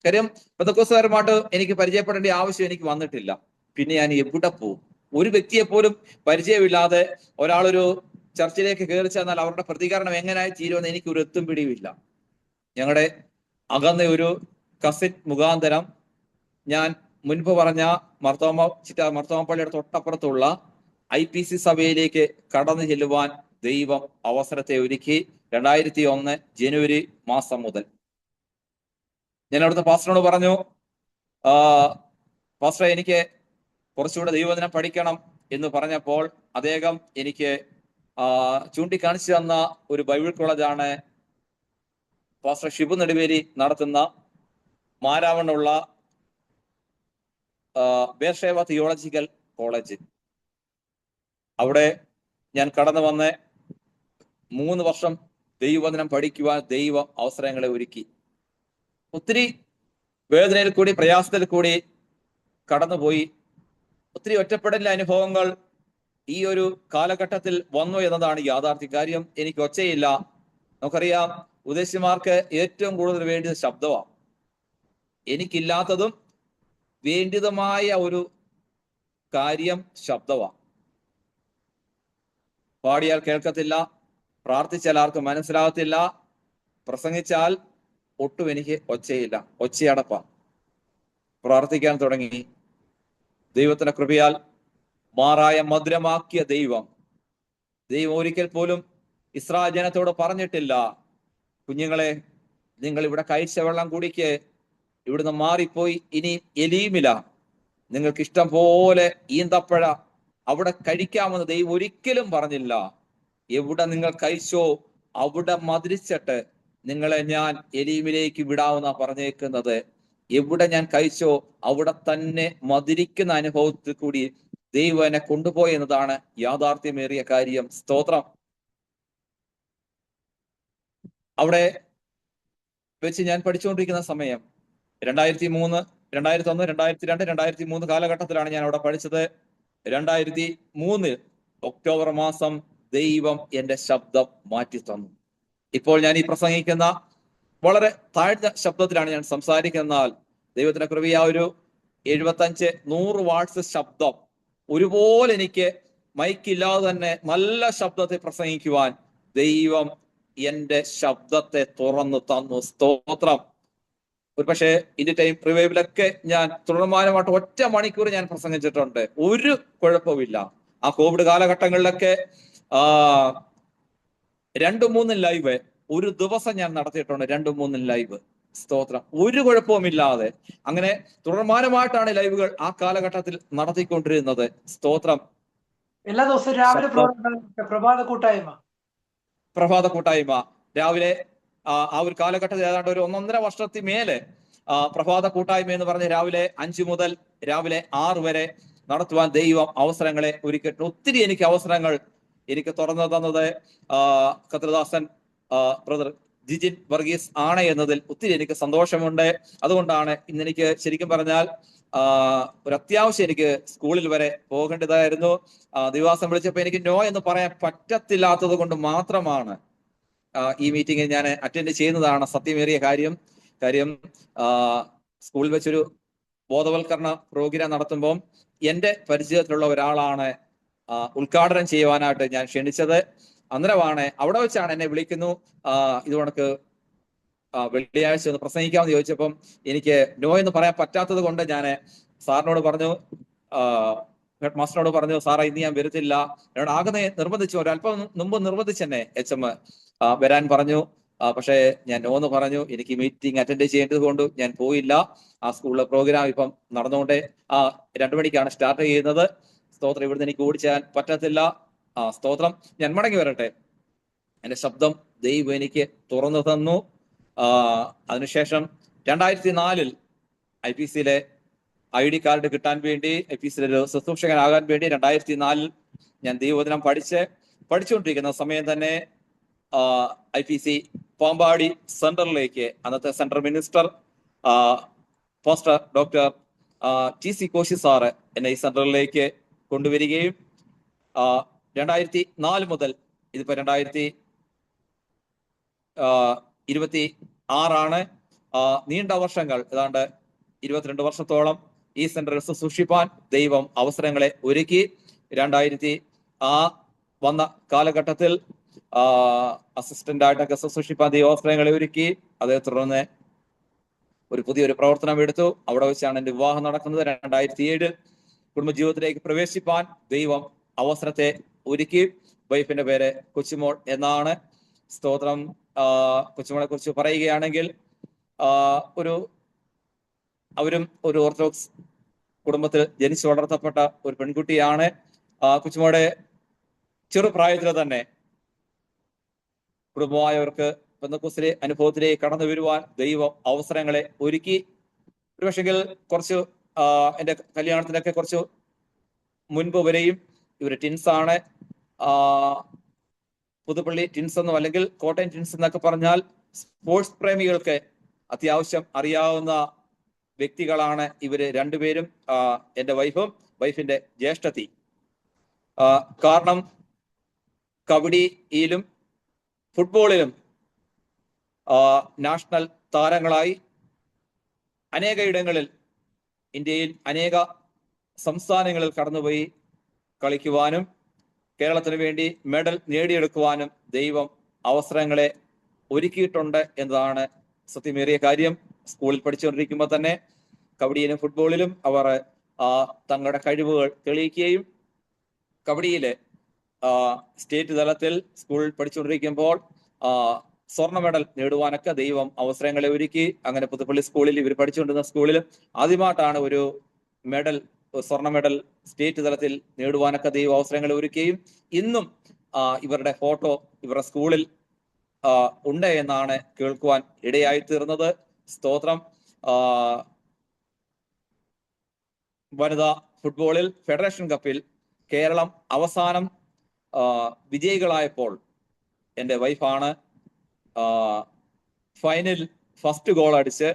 കാര്യം പെന്തക്കോസ്തുകാരുമായിട്ട് എനിക്ക് പരിചയപ്പെടേണ്ട ആവശ്യം എനിക്ക് വന്നിട്ടില്ല. പിന്നെ ഞാൻ എവിടെ പോകും? ഒരു വ്യക്തിയെ പോലും പരിചയമില്ലാതെ ഒരാളൊരു ചർച്ചിലേക്ക് കയറി ചെന്നാൽ അവരുടെ പ്രതികരണം എങ്ങനെയായി തീരുമെന്ന് എനിക്ക് ഒരു എത്തും പിടിയുമില്ല. ഞങ്ങളുടെ അകന്ന ഒരു കസിൻ മുഖാന്തരം ഞാൻ മുൻപ് പറഞ്ഞ മർത്തോമപ്പള്ളിയുടെ തൊട്ടപ്പുറത്തുള്ള IPC സഭയിലേക്ക് കടന്നു ചെല്ലുവാൻ ദൈവം അവസരത്തെ ഒരുക്കി. 2001 ജനുവരി മാസം മുതൽ ഞാൻ അവിടുത്തെ പാസ്റ്ററിനോട് പറഞ്ഞു, പാസ്റ്ററെ എനിക്ക് കുറച്ചുകൂടെ ദൈവവചനം പഠിക്കണം എന്ന് പറഞ്ഞപ്പോൾ അദ്ദേഹം എനിക്ക് ചൂണ്ടിക്കാണിച്ചു തന്ന ഒരു ബൈബിൾ കോളേജാണ് പാസ്റ്റർ ഷിബു നെടുവേലി നടത്തുന്ന മാരാവണ്ണുള്ള ബേർഷേവ തിയോളജിക്കൽ കോളേജ്. അവിടെ ഞാൻ കടന്നു വന്ന് 3 വർഷം ദൈവവചനം പഠിക്കുവാൻ ദൈവം അവസരങ്ങളെ ഒരുക്കി. ഒത്തിരി വേദനയിൽ കൂടി പ്രയാസത്തിൽ കൂടി കടന്നുപോയി. ഒത്തിരി ഒറ്റപ്പെടലിന്റെ അനുഭവങ്ങൾ ഈ ഒരു കാലഘട്ടത്തിൽ വന്നു എന്നതാണ് യാഥാർത്ഥ്യ കാര്യം. എനിക്ക് ഒച്ചയില്ല. നമുക്കറിയാം, ഉദ്ദേശിമാർക്ക് ഏറ്റവും കൂടുതൽ വേണ്ടിയത് ശബ്ദമാണ്. എനിക്കില്ലാത്തതും വേണ്ടിയതുമായ ഒരു കാര്യം ശബ്ദമാണ്. പാടിയാൽ കേൾക്കത്തില്ല, പ്രാർത്ഥിച്ചാൽ ആർക്കും മനസ്സിലാകത്തില്ല, പ്രസംഗിച്ചാൽ ഒട്ടും എനിക്ക് ഒച്ചയില്ല, ഒച്ചയടപ്പ. പ്രാർത്ഥിക്കാൻ തുടങ്ങി. ദൈവത്തിന്റെ കൃപയാൽ മാറായ മധുരമാക്കിയ ദൈവം ഒരിക്കൽ പോലും ഇസ്രായേൽ ജനത്തോട് പറഞ്ഞിട്ടില്ല, കുഞ്ഞുങ്ങളെ നിങ്ങൾ ഇവിടെ കഴിച്ച വെള്ളം കുടിക്ക്, ഇവിടുന്ന് മാറിപ്പോയി ഇനി എലീമില നിങ്ങൾക്ക് ഇഷ്ടം പോലെ ഈന്തപ്പഴ അവിടെ കഴിക്കാമെന്ന് ദൈവം ഒരിക്കലും പറഞ്ഞില്ല. എവിടെ നിങ്ങൾ കഴിച്ചോ അവിടെ മതിരിച്ചിട്ട് നിങ്ങളെ ഞാൻ എലീമിലേക്ക് വിടാമെന്നാ പറഞ്ഞേക്കുന്നത്. എവിടെ ഞാൻ കഴിച്ചോ അവിടെ തന്നെ മതിരിക്കുന്ന അനുഭവത്തിൽ കൂടി ദൈവം എന്നെ കൊണ്ടുപോയി എന്നതാണ് യാഥാർത്ഥ്യമേറിയ കാര്യം. സ്തോത്രം. അവിടെ വെച്ച് ഞാൻ പഠിച്ചുകൊണ്ടിരിക്കുന്ന സമയം 2003, 2001, 2002, 2003 കാലഘട്ടത്തിലാണ് ഞാൻ അവിടെ പഠിച്ചത്. 2003 ഒക്ടോബർ മാസം ദൈവം എന്റെ ശബ്ദം മാറ്റി തന്നു. ഇപ്പോൾ ഞാൻ ഈ പ്രസംഗിക്കുന്ന വളരെ താഴ്ന്ന ശബ്ദത്തിലാണ് ഞാൻ സംസാരിക്കുന്നാൽ ദൈവത്തിന്റെ കൃപയാ ഒരു 75-100 വാട്ട്സ് ശബ്ദം ഒരുപോലെ എനിക്ക് മൈക്കില്ലാതെ തന്നെ നല്ല ശബ്ദത്തിൽ പ്രസംഗിക്കുവാൻ ദൈവം എന്റെ ശബ്ദത്തെ തുറന്നു തന്നു. സ്തോത്രം. ഒരു പക്ഷേ ഇന്ത്യ ടൈം റിവൈവിലൊക്കെ ഞാൻ തുടർമാനമായിട്ട് 1 മണിക്കൂർ ഞാൻ പ്രസംഗിച്ചിട്ടുണ്ട്. ഒരു കുഴപ്പമില്ല. ആ കോവിഡ് കാലഘട്ടങ്ങളിലൊക്കെ 2-3 ലൈവ് ഒരു ദിവസം ഞാൻ നടത്തിയിട്ടുണ്ട്. 2-3 ലൈവ്. സ്തോത്രം. ഒരു കുഴപ്പവുമില്ലാതെ അങ്ങനെ തുടർമാനമായിട്ടാണ് ലൈവുകൾ ആ കാലഘട്ടത്തിൽ നടത്തിക്കൊണ്ടിരുന്നത്. സ്തോത്രം. എല്ലാ ദിവസവും രാവിലെ പ്രഭാത കൂട്ടായ്മ രാവിലെ ആ ഒരു കാലഘട്ടത്തിൽ ഏതാണ്ട് ഒരു 1.5 വർഷത്തിൽ മേലെ പ്രഭാത കൂട്ടായ്മ എന്ന് പറഞ്ഞ് രാവിലെ 5 മുതൽ രാവിലെ 6 വരെ നടത്തുവാൻ ദൈവം അവസരങ്ങളെ ഒരുക്കിയിട്ട് ഒത്തിരി എനിക്ക് അവസരങ്ങൾ എനിക്ക് തുറന്നു തന്നത് കത്രദാസൻ ബ്രദർ ജിജിൻ വർഗീസ് ആണ് എന്നതിൽ ഒത്തിരി എനിക്ക് സന്തോഷമുണ്ട്. അതുകൊണ്ടാണ് ഇന്ന് എനിക്ക് ശരിക്കും പറഞ്ഞാൽ ഒരു അത്യാവശ്യം എനിക്ക് സ്കൂളിൽ വരെ പോകേണ്ടതായിരുന്നു. ദിവാസം വിളിച്ചപ്പോൾ എനിക്ക് നോ എന്ന് പറയാൻ പറ്റത്തില്ലാത്തത് കൊണ്ട് മാത്രമാണ് ഈ മീറ്റിംഗിൽ ഞാൻ അറ്റൻഡ് ചെയ്യുന്നതാണ് സത്യമേറിയ കാര്യം. സ്കൂളിൽ വെച്ചൊരു ബോധവൽക്കരണ പ്രോഗ്രാം നടത്തുമ്പോൾ എന്റെ പരിചയത്തിലുള്ള ഒരാളാണ് ഉദ്ഘാടനം ചെയ്യുവാനായിട്ട് ഞാൻ ക്ഷണിച്ചത്. അന്നേരമാണ് അവിടെ വെച്ചാണ് എന്നെ വിളിക്കുന്നു, ഇത് കണക്ക് വെള്ളിയാഴ്ച ഒന്ന് പ്രസംഗിക്കാമെന്ന് ചോദിച്ചപ്പം എനിക്ക് നോ എന്ന് പറയാൻ പറ്റാത്തത് കൊണ്ട് ഞാൻ സാറിനോട് പറഞ്ഞു, ഹെഡ് മാസ്റ്ററിനോട് പറഞ്ഞു, സാറേ ഇന്ന് ഞാൻ വരത്തില്ല. എന്നോട് ആകെ നിർബന്ധിച്ചു, ഒരല്പം മുമ്പ് നിർബന്ധിച്ചെന്നെ HM വരാൻ പറഞ്ഞു. പക്ഷേ ഞാൻ നോ എന്ന് പറഞ്ഞു. എനിക്ക് മീറ്റിംഗ് അറ്റൻഡ് ചെയ്യേണ്ടത് കൊണ്ട് ഞാൻ പോയില്ല. ആ സ്കൂളിലെ പ്രോഗ്രാം ഇപ്പം നടന്നുകൊണ്ടേ 2 മണിക്കാണ് സ്റ്റാർട്ട് ചെയ്യുന്നത്. സ്തോത്രം. ഇവിടുന്ന് എനിക്ക് ഓടിച്ചാൻ പറ്റത്തില്ല. സ്തോത്രം. ഞാൻ മടങ്ങി വരട്ടെ. എന്റെ ശബ്ദം ദൈവം എനിക്ക് തുറന്നു തന്നു. അതിനുശേഷം 2004 IPCയിലെ ID കാർഡ് കിട്ടാൻ വേണ്ടി, IPCയിലെ ഒരു ശുശ്രൂഷകനാകാൻ വേണ്ടി 2004 ഞാൻ ദൈവവചനം പഠിച്ചുകൊണ്ടിരിക്കുന്ന സമയം തന്നെ IPC പാമ്പാടി സെന്ററിലേക്ക് അന്നത്തെ central minister poster doctor TC Koshy sir എന്നെ ഈ സെന്ററിലേക്ക് കൊണ്ടുവരികയും 2004 മുതൽ ഇതിപ്പോ 2026 നീണ്ട വർഷങ്ങൾ, ഏതാണ്ട് 22 വർഷത്തോളം ഈ സെന്ററിൽ ശുശ്രൂഷിപ്പാൻ ദൈവം അവസരങ്ങളെ ഒരുക്കി. 2000 വന്ന കാലഘട്ടത്തിൽ അസിസ്റ്റന്റ് ആയിട്ടൊക്കെ ശുശ്രൂഷിപ്പാൻ ദൈവ അവസരങ്ങളെ ഒരുക്കി. അതേ തുടർന്ന് ഒരു പുതിയൊരു പ്രവർത്തനം എടുത്തു. അവിടെ വെച്ചാണ് എന്റെ വിവാഹം നടക്കുന്നത്. 2007 കുടുംബജീവിതത്തിലേക്ക് പ്രവേശിപ്പാൻ ദൈവം അവസരത്തെ ഒരുക്കി. വൈഫിന്റെ പേര് കൊച്ചുമോൾ എന്നാണ്. സ്തോത്രം. കൊച്ചുമോളെ കുറിച്ച് പറയുകയാണെങ്കിൽ അവരും ഒരു ഓർത്തഡോക്സ് കുടുംബത്തിൽ ജനിച്ചു വളർത്തപ്പെട്ട ഒരു പെൺകുട്ടിയാണ്. കൊച്ചുമോളുടെ ചെറുപ്രായത്തിൽ തന്നെ കുടുംബമായവർക്ക് പെന്തക്കോസ്തിലെ അനുഭവത്തിലേക്ക് കടന്നു വരുവാൻ ദൈവം അവസരങ്ങളെ ഒരുക്കി. ഒരുപക്ഷെങ്കിൽ കുറച്ച് എന്റെ കല്യാണത്തിനൊക്കെ കുറച്ച് മുൻപ് വരെയും ഇവര് ടിൻസ് ആണ്. പുതുപ്പള്ളി ടിൻസ് എന്നോ അല്ലെങ്കിൽ കോട്ടയം ടിൻസ് എന്നൊക്കെ പറഞ്ഞാൽ സ്പോർട്സ് പ്രേമികൾക്ക് അത്യാവശ്യം അറിയാവുന്ന വ്യക്തികളാണ് ഇവര് രണ്ടുപേരും, എന്റെ വൈഫും വൈഫിന്റെ ജ്യേഷ്ഠത്തി. കാരണം കബഡിയിലും ഫുട്ബോളിലും നാഷണൽ താരങ്ങളായി അനേക ഇടങ്ങളിൽ ഇന്ത്യയിൽ അനേക സംസ്ഥാനങ്ങളിൽ കടന്നുപോയി കളിക്കുവാനും കേരളത്തിന് വേണ്ടി മെഡൽ നേടിയെടുക്കുവാനും ദൈവം അവസരങ്ങളെ ഒരുക്കിയിട്ടുണ്ട് എന്നതാണ് സത്യമേറിയ കാര്യം. സ്കൂളിൽ പഠിച്ചുകൊണ്ടിരിക്കുമ്പോൾ തന്നെ കബഡിയിലും ഫുട്ബോളിലും അവർ തങ്ങളുടെ കഴിവുകൾ തെളിയിക്കുകയും കബഡിയിലെ സ്റ്റേറ്റ് തലത്തിൽ സ്കൂളിൽ പഠിച്ചുകൊണ്ടിരിക്കുമ്പോൾ സ്വർണ്ണ മെഡൽ നേടുവാനൊക്കെ ദൈവം അവസരങ്ങളെ ഒരുക്കി. അങ്ങനെ പുതുപ്പള്ളി സ്കൂളിൽ ഇവർ പഠിച്ചുകൊണ്ടിരുന്ന സ്കൂളിൽ ആദ്യമായിട്ടാണ് ഒരു സ്വർണ്ണ മെഡൽ സ്റ്റേറ്റ് തലത്തിൽ നേടുവാനൊക്കെ ദൈവം അവസരങ്ങളെ ഒരുക്കുകയും ഇന്നും ഇവരുടെ ഫോട്ടോ ഇവരുടെ സ്കൂളിൽ ഉണ്ട് എന്നാണ് കേൾക്കുവാൻ ഇടയായി തീർന്നത്. സ്തോത്രം. വനിതാ ഫുട്ബോളിൽ ഫെഡറേഷൻ കപ്പിൽ കേരളം അവസാനം വിജയികളായപ്പോൾ എൻ്റെ വൈഫാണ് ഫൈനൽ ഫസ്റ്റ് ഗോൾ അടിച്ച്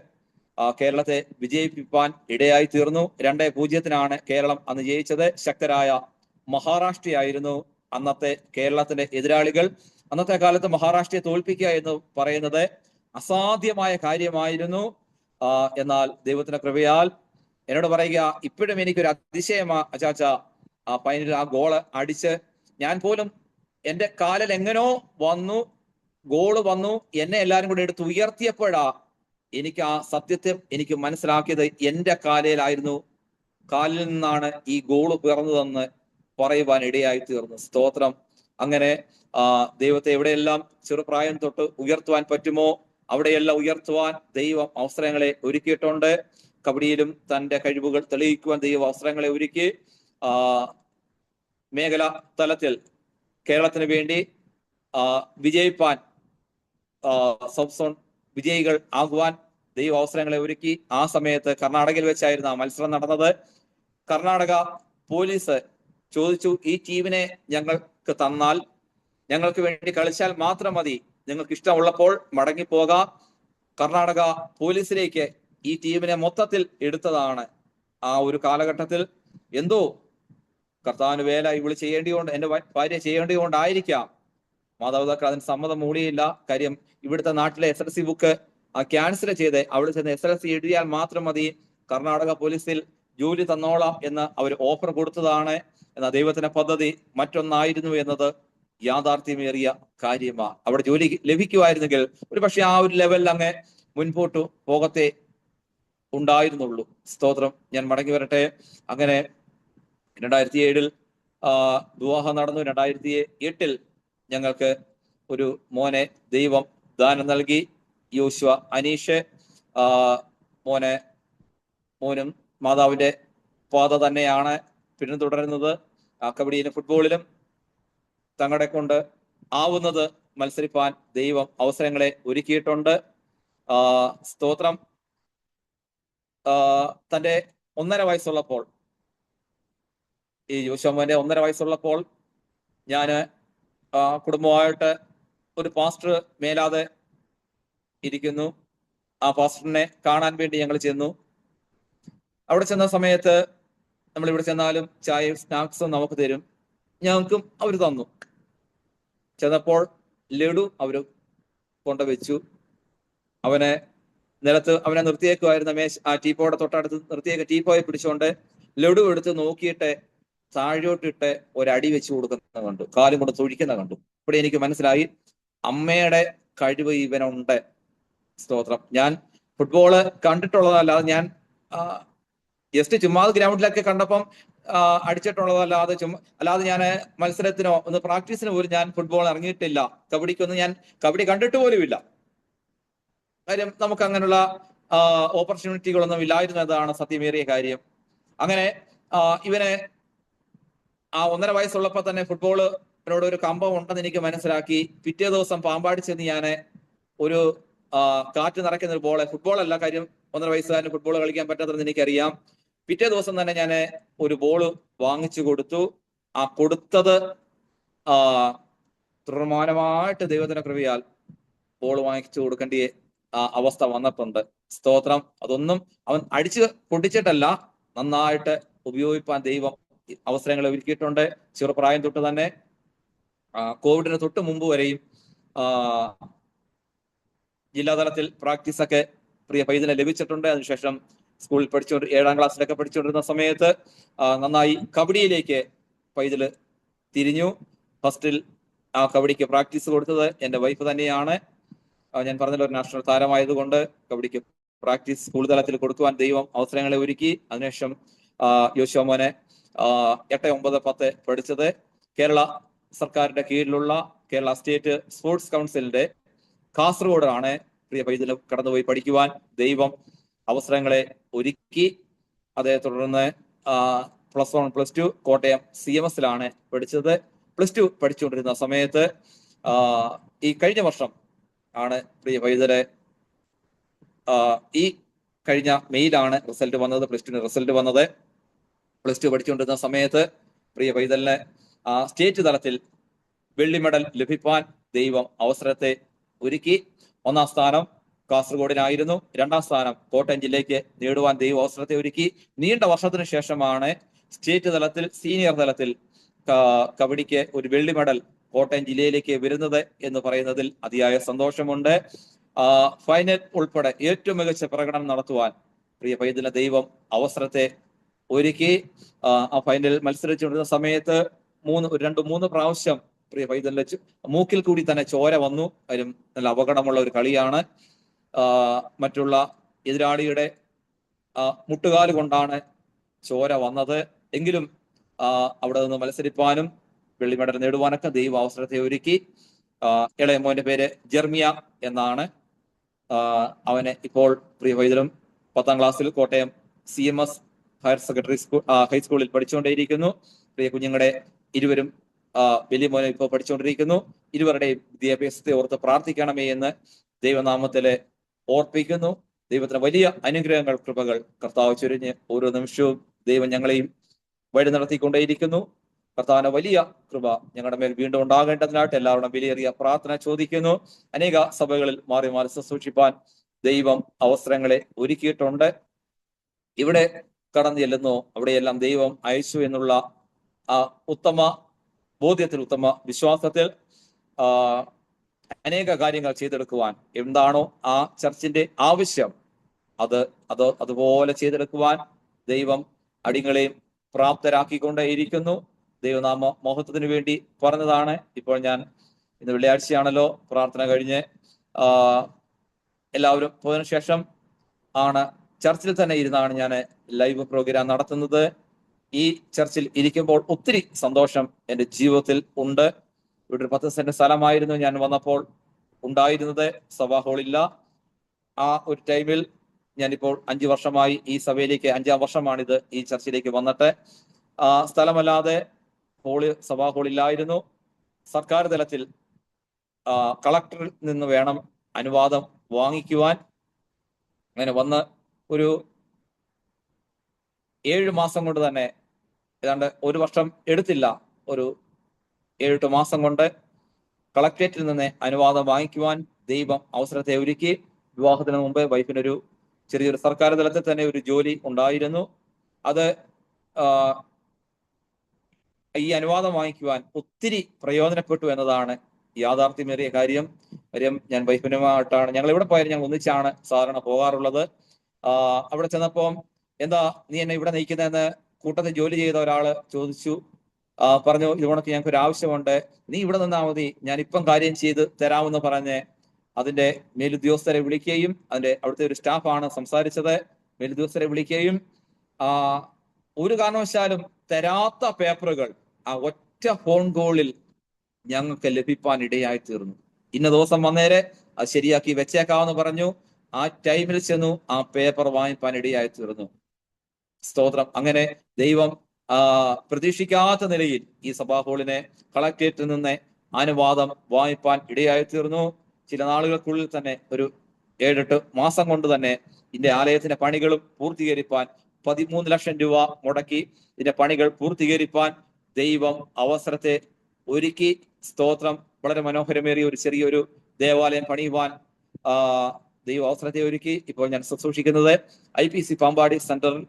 കേരളത്തെ വിജയിപ്പിക്കാൻ ഇടയായി തീർന്നു. 2-0 കേരളം അന്ന് ജയിച്ചത്. ശക്തരായ മഹാരാഷ്ട്രയായിരുന്നു അന്നത്തെ കേരളത്തിന്റെ എതിരാളികൾ. അന്നത്തെ കാലത്ത് മഹാരാഷ്ട്രയെ തോൽപ്പിക്കുക എന്ന് പറയുന്നത് അസാധ്യമായ കാര്യമായിരുന്നു. എന്നാൽ ദൈവത്തിന്റെ കൃപയാൽ എന്നോട് പറയുക, ഇപ്പോഴും എനിക്കൊരു അതിശയമാ അച്ചാച്ച, ഫൈനലിൽ ഗോള് അടിച്ച് ഞാൻ പോലും എന്റെ കാലിൽ എങ്ങനോ വന്നു, ഗോള് വന്നു, എന്നെ എല്ലാരും കൂടെ എടുത്ത് ഉയർത്തിയപ്പോഴാ എനിക്ക് ആ സത്യത്തെ എനിക്ക് മനസ്സിലാക്കിയത് എന്റെ കാലിലായിരുന്നു, കാലിൽ നിന്നാണ് ഈ ഗോള് പിറന്നതെന്ന് പറയുവാൻ ഇടയായി തീർന്നു. സ്തോത്രം. അങ്ങനെ ദൈവത്തെ എവിടെയെല്ലാം ചെറുപ്രായം തൊട്ട് ഉയർത്തുവാൻ പറ്റുമോ അവിടെയെല്ലാം ഉയർത്തുവാൻ ദൈവം അവസരങ്ങളെ ഒരുക്കിയിട്ടുണ്ട്. കബഡിയിലും തന്റെ കഴിവുകൾ തെളിയിക്കുവാൻ ദൈവം അവസരങ്ങളെ ഒരുക്കി. മേഖലാ തലത്തിൽ കേരളത്തിന് വേണ്ടി വിജയിപ്പാൻ സബ് സോൺ വിജയികൾ ആകുവാൻ ദൈവ അവസരങ്ങളെ ഒരുക്കി. ആ സമയത്ത് കർണാടകയിൽ വെച്ചായിരുന്നു ആ മത്സരം നടന്നത്. കർണാടക പോലീസ് ചോദിച്ചു, ഈ ടീമിനെ ഞങ്ങൾക്ക് തന്നാൽ, ഞങ്ങൾക്ക് വേണ്ടി കളിച്ചാൽ മാത്രം മതി, നിങ്ങൾക്ക് ഇഷ്ടമുള്ളപ്പോൾ മടങ്ങിപ്പോകാം. കർണാടക പോലീസിലേക്ക് ഈ ടീമിനെ മൊത്തത്തിൽ എടുത്തതാണ്. ആ ഒരു കാലഘട്ടത്തിൽ എന്തോ കർത്താവിന് വേല ഇവള് ചെയ്യേണ്ടിയോണ്ട്, എന്റെ ഭാര്യ ചെയ്യേണ്ടിയോണ്ടായിരിക്കാം മാതാപിതാക്കൾ അതിന് സമ്മതം മൂടിയില്ല. കാര്യം ഇവിടുത്തെ നാട്ടിലെ SSLC ബുക്ക് ക്യാൻസൽ ചെയ്ത് അവിടെ ചെന്ന് SSLC എഴുതിയാൽ മാത്രം മതി, കർണാടക പോലീസിൽ ജോലി തന്നോളാം എന്ന് അവർ ഓഫർ കൊടുത്തതാണ്. എന്നാൽ ദൈവത്തിന്റെ പദ്ധതി മറ്റൊന്നായിരുന്നു എന്നത് യാഥാർത്ഥ്യമേറിയ കാര്യമാണ്. അവിടെ ജോലി ലഭിക്കുമായിരുന്നെങ്കിൽ ഒരു പക്ഷെ ആ ഒരു ലെവലിൽ അങ്ങ് മുൻപോട്ട് പോകത്തെ ഉണ്ടായിരുന്നുള്ളൂ. സ്തോത്രം. ഞാൻ മടങ്ങി വരട്ടെ. അങ്ങനെ 2007 വിവാഹം നടന്നു. 2008 ഞങ്ങൾക്ക് ഒരു മോനെ ദൈവം ദാനം നൽകി. യോശുവ അനീഷ്. മോനും മാതാവിന്റെ പാത തന്നെയാണ് പിന്തുടരുന്നത്. കബഡിയിലും ഫുട്ബോളിലും തങ്ങളെ കൊണ്ട് ആവുന്നത് മത്സരിപ്പാൻ ദൈവം അവസരങ്ങളെ ഒരുക്കിയിട്ടുണ്ട്. സ്തോത്രം. തന്റെ 1.5 വയസ്സുള്ളപ്പോൾ, ഈ യോശുവോന്റെ 1.5 വയസ്സുള്ളപ്പോൾ ഞാന് കുടുംബമായിട്ട് ഒരു പാസ്റ്റർ മേലാതെ ഇരിക്കുന്നു. ആ പാസ്റ്ററിനെ കാണാൻ വേണ്ടി ഞങ്ങൾ ചെന്നു. അവിടെ ചെന്ന സമയത്ത് നമ്മൾ ഇവിടെ ചെന്നാലും ചായയും സ്നാക്സും നമുക്ക് തരും. ഞങ്ങൾക്കും അവർ തന്നു. ചെന്നപ്പോൾ ലഡു അവർ കൊണ്ടുവച്ചു. അവനെ നിലത്ത് അവനെ നിർത്തിയേക്കുമായിരുന്ന ആ ടീപ്പോയുടെ തൊട്ടടുത്ത് നിർത്തിയേക്ക് ടീപ്പോയെ പിടിച്ചുകൊണ്ട് ലഡു എടുത്ത് നോക്കിയിട്ട് താഴോട്ടിട്ട് ഒരടി വെച്ച് കൊടുക്കുന്ന കണ്ടു. കാലും കൊണ്ട് തൊഴിക്കുന്ന കണ്ടു. ഇവിടെ എനിക്ക് മനസ്സിലായി അമ്മയുടെ കഴിവ് ഇവനുണ്ട്. സ്തോത്രം. ഞാൻ ഫുട്ബോള് കണ്ടിട്ടുള്ളതല്ലാതെ, ഞാൻ ജസ്റ്റ് ചുമ്മാ ഗ്രൗണ്ടിലൊക്കെ കണ്ടപ്പം അടിച്ചിട്ടുള്ളതല്ലാതെ അല്ലാതെ ഞാൻ മത്സരത്തിനോ ഒന്ന് പ്രാക്ടീസിനോ പോലും ഞാൻ ഫുട്ബോൾ ഇറങ്ങിയിട്ടില്ല. കബഡിക്കൊന്നും ഞാൻ കബഡി കണ്ടിട്ട് പോലുമില്ല. കാര്യം നമുക്ക് അങ്ങനെയുള്ള ഓപ്പർച്യൂണിറ്റികളൊന്നും ഇല്ലായിരുന്നു എന്നതാണ് സത്യമേറിയ കാര്യം. അങ്ങനെ ഇവനെ ആ 1.5 വയസ്സുള്ളപ്പോൾ തന്നെ ഫുട്ബോളിനോട് ഒരു കമ്പം ഉണ്ടെന്ന് എനിക്ക് മനസ്സിലാക്കി. പിറ്റേ ദിവസം പാമ്പാടി ചെന്ന് ഞാൻ ഒരു കാറ്റ് നിറയ്ക്കുന്ന ഒരു ബോള്, ഫുട്ബോൾ അല്ല, കാര്യം 1.5 വയസ്സുകാരന് ഫുട്ബോൾ കളിക്കാൻ പറ്റാത്തതെന്ന് എനിക്കറിയാം. പിറ്റേ ദിവസം തന്നെ ഞാൻ ഒരു ബോള് വാങ്ങിച്ചു കൊടുത്തു. ആ കൊടുത്തത് തുടർമാനമായിട്ട് ദൈവത്തിന്റെ കൃപയാൽ ബോൾ വാങ്ങിച്ചു കൊടുക്കേണ്ട അവസ്ഥ വന്നിട്ടുണ്ട്. സ്തോത്രം. അതൊന്നും അവൻ അടിച്ച് പൊട്ടിച്ചിട്ടല്ല, നന്നായിട്ട് ഉപയോഗിക്കാൻ ദൈവം അവസരങ്ങൾ ഒരുക്കിയിട്ടുണ്ട്. ചെറുപ്രായം തൊട്ട് തന്നെ കോവിഡിന് തൊട്ട് മുമ്പ് വരെയും ജില്ലാതലത്തിൽ പ്രാക്ടീസൊക്കെ പ്രിയ പൈതലിന് ലഭിച്ചിട്ടുണ്ട്. അതിനുശേഷം സ്കൂളിൽ 7ാം ക്ലാസ്സിലൊക്കെ പഠിച്ചുകൊണ്ടിരുന്ന സമയത്ത് നന്നായി കബഡിയിലേക്ക് പൈതല് തിരിഞ്ഞു. ഫസ്റ്റിൽ ആ കബഡിക്ക് പ്രാക്ടീസ് കൊടുത്തത് എൻ്റെ വൈഫ് തന്നെയാണ്. ഞാൻ പറഞ്ഞല്ലോ, ഒരു നാഷണൽ താരമായതുകൊണ്ട് കബഡിക്ക് പ്രാക്ടീസ് സ്കൂൾ തലത്തിൽ കൊടുക്കുവാൻ ദൈവം അവസരങ്ങളെ ഒരുക്കി. അതിനുശേഷം യോശുവോനെ 8, 9, 10 പഠിച്ചത് കേരള സർക്കാരിന്റെ കീഴിലുള്ള കേരള സ്റ്റേറ്റ് സ്പോർട്സ് കൗൺസിലിന്റെ കാസർഗോഡാണ് പ്രിയ പൈതല് കടന്നുപോയി പഠിക്കുവാൻ ദൈവം അവസരങ്ങളെ ഒരുക്കി. അതേ തുടർന്ന് +1, +2 കോട്ടയം CMSലാണ് പഠിച്ചത്. +2 പഠിച്ചുകൊണ്ടിരുന്ന സമയത്ത് ഈ കഴിഞ്ഞ വർഷം ആണ് പ്രിയ പൈതല് ഈ കഴിഞ്ഞ മെയിലാണ് റിസൾട്ട് വന്നത്, +2 റിസൾട്ട് വന്നത്. +2 പഠിച്ചുകൊണ്ടിരുന്ന സമയത്ത് പ്രിയ പൈതലിന് സ്റ്റേറ്റ് തലത്തിൽ വെള്ളി മെഡൽ ലഭിക്കാൻ ദൈവം അവസരത്തെ ഒരുക്കി. 1ാം സ്ഥാനം കാസർഗോഡിനായിരുന്നു. 2ാം സ്ഥാനം കോട്ടയം ജില്ലയ്ക്ക് നേടുവാൻ ദൈവം അവസരത്തെ ഒരുക്കി. നീണ്ട വർഷത്തിന് ശേഷമാണ് സ്റ്റേറ്റ് തലത്തിൽ, സീനിയർ തലത്തിൽ കബഡിക്ക് ഒരു വെള്ളി മെഡൽ കോട്ടയം ജില്ലയിലേക്ക് വരുന്നത് എന്ന് പറയുന്നതിൽ അതിയായ സന്തോഷമുണ്ട്. ഫൈനൽ ഉൾപ്പെടെ ഏറ്റവും മികച്ച പ്രകടനം നടത്തുവാൻ പ്രിയ പൈതലിന് ദൈവം അവസരത്തെ ഒരുക്കി. ആ ഫൈനലിൽ മത്സരിച്ചുകൊണ്ടിരുന്ന സമയത്ത് 2-3 പ്രാവശ്യം പ്രിയ പൈതലിന് മൂക്കിൽ കൂടി തന്നെ ചോര വന്നു. അതിലും നല്ല അപകടമുള്ള ഒരു കളിയാണ്. മറ്റുള്ള എതിരാളിയുടെ മുട്ടുകാല് കൊണ്ടാണ് ചോര വന്നത്. എങ്കിലും അവിടെ നിന്ന് മത്സരിപ്പാനും വെള്ളി മെഡൽ നേടുവാനൊക്കെ ദൈവം അവസരത്തെ ഒരുക്കി. ഇളയ മോന്റെ പേര് ജെർമിയ എന്നാണ്. അവനെ ഇപ്പോൾ പ്രിയ പൈതലും 10ാം ക്ലാസ്സിൽ കോട്ടയം CMS ഹയർ സെക്കൻഡറി ഹൈസ്കൂളിൽ പഠിച്ചുകൊണ്ടേയിരിക്കുന്നു. പ്രിയ കുഞ്ഞുങ്ങളെ ഇരുവരും വലിയ മോനെ ഇപ്പോൾ പഠിച്ചുകൊണ്ടിരിക്കുന്നു. ഇരുവരുടെയും വിദ്യാഭ്യാസത്തെ ഓർത്ത് പ്രാർത്ഥിക്കണമേ എന്ന് ദൈവനാമത്തില് ഓർപ്പിക്കുന്നു. ദൈവത്തിന് വലിയ അനുഗ്രഹങ്ങൾ, കൃപകൾ കർത്താവ് ചൊരിഞ്ഞ് ഓരോ നിമിഷവും ദൈവം ഞങ്ങളെയും വഴി നടത്തിക്കൊണ്ടേയിരിക്കുന്നു. കർത്താവിന്റെ വലിയ കൃപ ഞങ്ങളുടെ മേൽ വീണ്ടും ഉണ്ടാകേണ്ടതിനായിട്ട് എല്ലാവരും വിലയേറിയ പ്രാർത്ഥന ചോദിക്കുന്നു. അനേക സഭകളിൽ മാറി മാറി ശുശ്രൂഷിപ്പാൻ ദൈവം അവസരങ്ങളെ ഒരുക്കിയിട്ടുണ്ട്. ഇവിടെ കടന്നു ചെല്ലുന്നു അവിടെയെല്ലാം ദൈവം അയച്ചു എന്നുള്ള ഉത്തമ ബോധ്യത്തിൽ, ഉത്തമ വിശ്വാസത്തിൽ അനേക കാര്യങ്ങൾ ചെയ്തെടുക്കുവാൻ എന്താണോ ആ ചർച്ചിന്റെ ആവശ്യം അതുപോലെ ചെയ്തെടുക്കുവാൻ ദൈവം അടിങ്ങളെയും പ്രാപ്തരാക്കിക്കൊണ്ടേയിരിക്കുന്നു. ദൈവനാമ മഹത്വത്തിന് വേണ്ടി പറഞ്ഞതാണ്. ഇപ്പോൾ ഞാൻ ഇന്ന് വെള്ളിയാഴ്ചയാണല്ലോ, പ്രാർത്ഥന കഴിഞ്ഞ് എല്ലാവരും പോയതിനു ശേഷം ആണ് ചർച്ചിൽ തന്നെ ഇരുന്നാണ് ഞാൻ ലൈവ് പ്രോഗ്രാം നടത്തുന്നത്. ഈ ചർച്ചിൽ ഇരിക്കുമ്പോൾ ഒത്തിരി സന്തോഷം എൻ്റെ ജീവിതത്തിൽ ഉണ്ട്. ഇവിടെ ഒരു 10 സെന്റ് സ്ഥലമായിരുന്നു ഞാൻ വന്നപ്പോൾ ഉണ്ടായിരുന്നത്. സഭാ ഹാളില്ല. ആ ഒരു ടൈമിൽ ഞാനിപ്പോൾ 5 വർഷമായി ഈ സഭയിലേക്ക്, 5ാം വർഷമാണിത് ഈ ചർച്ചിലേക്ക് വന്നിട്ട്. സ്ഥലമല്ലാതെ സഭാ ഹാളില്ലായിരുന്നു. സർക്കാർ തലത്തിൽ കളക്ടറിൽ നിന്ന് വേണം അനുവാദം വാങ്ങിക്കുവാൻ. അങ്ങനെ വന്ന് ഒരു 7 മാസം കൊണ്ട് തന്നെ, ഏതാണ്ട് 1 വർഷം എടുത്തില്ല, ഒരു 7-8 മാസം കൊണ്ട് കളക്ടറേറ്റിൽ നിന്ന് അനുവാദം വാങ്ങിക്കുവാൻ ദൈവം അവസരത്തെ ഒരുക്കി. വിവാഹത്തിന് മുമ്പ് വൈഫിനൊരു ചെറിയൊരു സർക്കാർ തലത്തിൽ തന്നെ ഒരു ജോലി ഉണ്ടായിരുന്നു. അത് ഈ അനുവാദം വാങ്ങിക്കുവാൻ ഒത്തിരി പ്രയോജനപ്പെട്ടു എന്നതാണ് യാഥാർത്ഥ്യമേറിയ കാര്യം. ഞാൻ വൈഫിനുമായിട്ടാണ്, ഞങ്ങൾ എവിടെ പോയാലും ഞങ്ങൾ ഒന്നിച്ചാണ് സാധാരണ പോകാറുള്ളത്. അവിടെ ചെന്നപ്പോൾ, എന്താ നീ എന്നെ ഇവിടെ നയിക്കുന്നതെന്ന് കൂട്ടത്തിൽ ജോലി ചെയ്ത ഒരാള് ചോദിച്ചു. പറഞ്ഞു, ഇതുകൊണ്ടൊക്കെ ഞങ്ങൾക്ക് ഒരു ആവശ്യമുണ്ട്, നീ ഇവിടെ നിന്നാ മതി, ഞാൻ ഇപ്പം കാര്യം ചെയ്ത് തരാമെന്ന് പറഞ്ഞ് അതിന്റെ മേലുദ്യോഗസ്ഥരെ വിളിക്കുകയും, അവിടുത്തെ ഒരു സ്റ്റാഫാണ് സംസാരിച്ചത്, മേലുദ്യോഗസ്ഥരെ വിളിക്കുകയും ഒരു കാരണവശാലും തരാത്ത പേപ്പറുകൾ ആ ഒറ്റ ഫോൺ കോളിൽ ഞങ്ങൾക്ക് ലഭിക്കാൻ ഇടയായി തീർന്നു. ഇന്ന ദിവസം വന്നേരെ അത് ശരിയാക്കി വെച്ചേക്കാമെന്ന് പറഞ്ഞു. ആ ടൈമിൽ ചെന്നു ആ പേപ്പർ വാങ്ങിപ്പാൻ ഇടയായി തീർന്നു. സ്തോത്രം. അങ്ങനെ ദൈവം പ്രതീക്ഷിക്കാത്ത നിലയിൽ ഈ സഭാ ഹാളിനെ കളക്ടറേറ്റിൽ നിന്ന് അനുവാദം വാങ്ങിപ്പാൻ ഇടയായി തീർന്നു. ചില നാളുകൾക്കുള്ളിൽ തന്നെ, ഒരു 7-8 മാസം കൊണ്ട് തന്നെ ഇതിന്റെ ആലയത്തിന്റെ പണികളും പൂർത്തീകരിപ്പാൻ 13 ലക്ഷം രൂപ മുടക്കി ഇതിന്റെ പണികൾ പൂർത്തീകരിപ്പാൻ ദൈവം അവസരത്തെ ഒരുക്കി. സ്തോത്രം. വളരെ മനോഹരമേറിയ ഒരു ചെറിയൊരു ദേവാലയം പണിയുവാൻ ദൈവം അവസരത്തെ ഒരുക്കി. ഇപ്പോൾ ഞാൻ ശുശ്രൂഷിക്കുന്നത് IPC പാമ്പാടി സെന്ററിൽ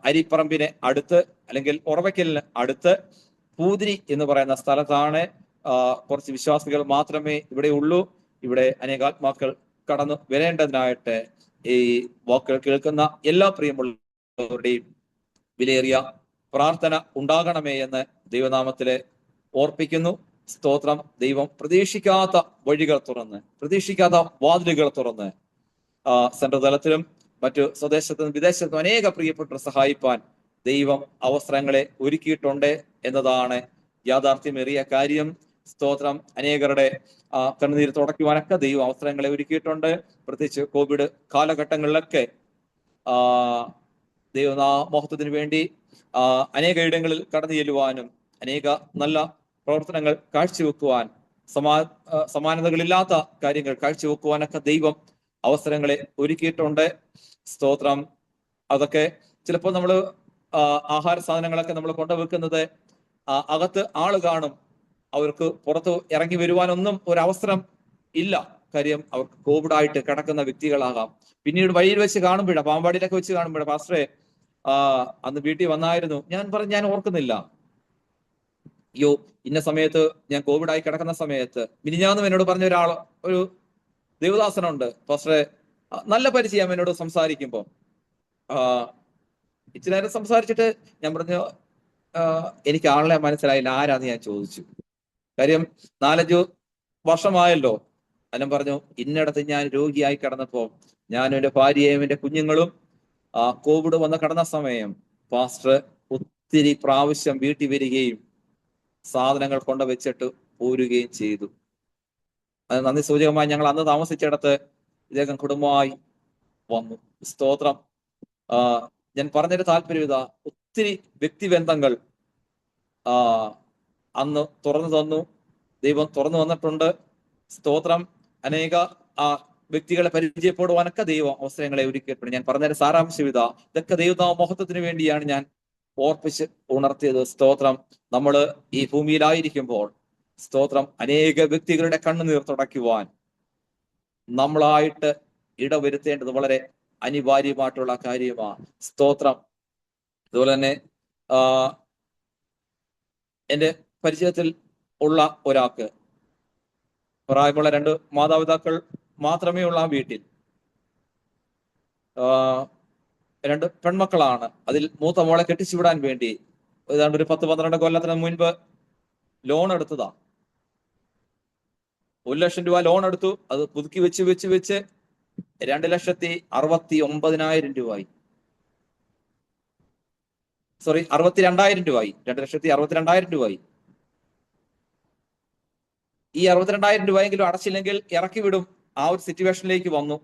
അരിപ്പറമ്പിന് അടുത്ത്, അല്ലെങ്കിൽ ഉറവയ്ക്കലിന് അടുത്ത് പൂതിരി എന്ന് പറയുന്ന സ്ഥലത്താണ്. കുറച്ച് വിശ്വാസികൾ മാത്രമേ ഇവിടെ ഉള്ളൂ. ഇവിടെ അനേകാത്മാക്കൾ കടന്നു വരേണ്ടതിനായിട്ട് ഈ വാക്കുകൾ കേൾക്കുന്ന എല്ലാ പ്രിയമുള്ളവരുടെയും വിലയേറിയ പ്രാർത്ഥന ഉണ്ടാകണമേ എന്ന് ദൈവനാമത്തില് ഓർപ്പിക്കുന്നു. സ്തോത്രം. ദൈവം പ്രതീക്ഷിക്കാത്ത വഴികൾ തുറന്ന്, പ്രതീക്ഷിക്കാത്ത വാതിലുകൾ തുറന്ന് സെൻട്രൽ തലത്തിലും മറ്റു സ്വദേശത്തും വിദേശത്തും അനേക പ്രിയപ്പെട്ടവർ സഹായിപ്പാൻ ദൈവം അവസരങ്ങളെ ഒരുക്കിയിട്ടുണ്ട് എന്നതാണ് യാഥാർത്ഥ്യമേറിയ കാര്യം. സ്തോത്രം. അനേകരുടെ കണ്ണുനീര് തുടയ്ക്കുവാനൊക്കെ ദൈവം അവസരങ്ങളെ ഒരുക്കിയിട്ടുണ്ട്. പ്രത്യേകിച്ച് കോവിഡ് കാലഘട്ടങ്ങളിലൊക്കെ ദൈവനാമഹത്വത്തിന് വേണ്ടി അനേക ഇടങ്ങളിൽ കടന്നു ചെല്ലുവാനും അനേക നല്ല പ്രവർത്തനങ്ങൾ കാഴ്ചവെക്കുവാൻ, സമാനതകളില്ലാത്ത കാര്യങ്ങൾ കാഴ്ചവെക്കുവാനൊക്കെ ദൈവം അവസരങ്ങളെ ഒരുക്കിയിട്ടുണ്ട്. സ്തോത്രം. അതൊക്കെ ചിലപ്പോൾ നമ്മൾ ആഹാര സാധനങ്ങളൊക്കെ നമ്മൾ കൊണ്ടുവെക്കുന്നത് അകത്ത് ആള് കാണും, അവർക്ക് പുറത്ത് ഇറങ്ങി വരുവാനൊന്നും ഒരവസരം ഇല്ല. കാര്യം അവർക്ക് കോവിഡായിട്ട് കിടക്കുന്ന വ്യക്തികളാകാം. പിന്നീട് വഴിയിൽ വെച്ച് കാണുമ്പോഴാണ്, പാമ്പാടിയിലൊക്കെ വെച്ച് കാണുമ്പോഴാണ്, പാസ്റ്ററെ അന്ന് വീട്ടിൽ വന്നായിരുന്നു, ഞാൻ ഓർക്കുന്നില്ല, അയ്യോ ഇന്ന സമയത്ത് ഞാൻ കോവിഡായി കിടക്കുന്ന സമയത്ത് മിനിഞ്ഞാന്നും എന്നോട് പറഞ്ഞ ഒരു ദേവദാസനുണ്ട് പാസ്റ്ററെ, നല്ല പരിചയം എന്നോട് സംസാരിക്കുമ്പോ ഇച്ചിരി നേരം സംസാരിച്ചിട്ട് ഞാൻ പറഞ്ഞു, എനിക്ക് ആളെ മനസ്സിലായില്ല, ആരാന്ന് ഞാൻ ചോദിച്ചു. കാര്യം 4-5 വർഷമായല്ലോ. അനം പറഞ്ഞു, ഇന്നിടത്ത് ഞാൻ രോഗിയായി കിടന്നപ്പോ ഞാനും എൻ്റെ ഭാര്യയും എൻ്റെ കുഞ്ഞുങ്ങളും കോവിഡ് വന്ന് കിടന്ന സമയം പാസ്റ്റർ ഒത്തിരി പ്രാവശ്യം വീട്ടിൽ വരികയും സാധനങ്ങൾ കൊണ്ടുവച്ചിട്ട് പോരുകയും ചെയ്തു. അത് നന്ദി സൂചകമായി ഞങ്ങൾ അന്ന് താമസിച്ചിടത്ത് ഇദ്ദേഹം കുടുംബമായി വന്നു. സ്തോത്രം. ഞാൻ പറഞ്ഞൊരു താല്പര്യം ഇതാ, ഒത്തിരി വ്യക്തിബന്ധങ്ങൾ അന്ന് തുറന്നു തന്നു, ദൈവം തുറന്നു വന്നിട്ടുണ്ട്. സ്തോത്രം. അനേക വ്യക്തികളെ പരിചയപ്പെടുവാനൊക്കെ ദൈവം അവസരങ്ങളെ ഒരുക്കിയിട്ടുണ്ട്. ഞാൻ പറഞ്ഞൊരു സാരാംശം ഇതാ, ഇതൊക്കെ ദൈവനാമഹത്വത്തിന് വേണ്ടിയാണ് ഞാൻ ഓർപ്പിച്ച് ഉണർത്തിയത്. സ്തോത്രം. നമ്മൾ ഈ ഭൂമിയിലായിരിക്കുമ്പോൾ സ്തോത്രം അനേക വ്യക്തികളുടെ കണ്ണുനീർ തുടയ്ക്കുവാൻ നമ്മളായിട്ട് ഇടവരുത്തേണ്ടത് വളരെ അനിവാര്യമായിട്ടുള്ള കാര്യമാണ്. സ്തോത്രം. അതുപോലെ തന്നെ എൻ്റെ പരിചയത്തിൽ ഉള്ള ഒരാൾക്ക് പ്രായമുള്ള 2 മാതാപിതാക്കൾ മാത്രമേ ഉള്ള ആ വീട്ടിൽ 2 പെൺമക്കളാണ്. അതിൽ മൂത്ത മോളെ കെട്ടിച്ചുവിടാൻ വേണ്ടി ഏതാണ്ട് ഒരു 10-12 കൊല്ലത്തിന് മുൻപ് ലോൺ എടുത്തതാ. 1 ലക്ഷം രൂപ ലോൺ എടുത്തു. അത് പുതുക്കി വെച്ച് 2,69,000 രൂപയായി. സോറി, 62,000 രൂപയായി. 2,62,000 രൂപയായി. ഈ 62,000 രൂപയെങ്കിലും അടച്ചില്ലെങ്കിൽ ഇറക്കി വിടും, ആ ഒരു സിറ്റുവേഷനിലേക്ക് വന്നു.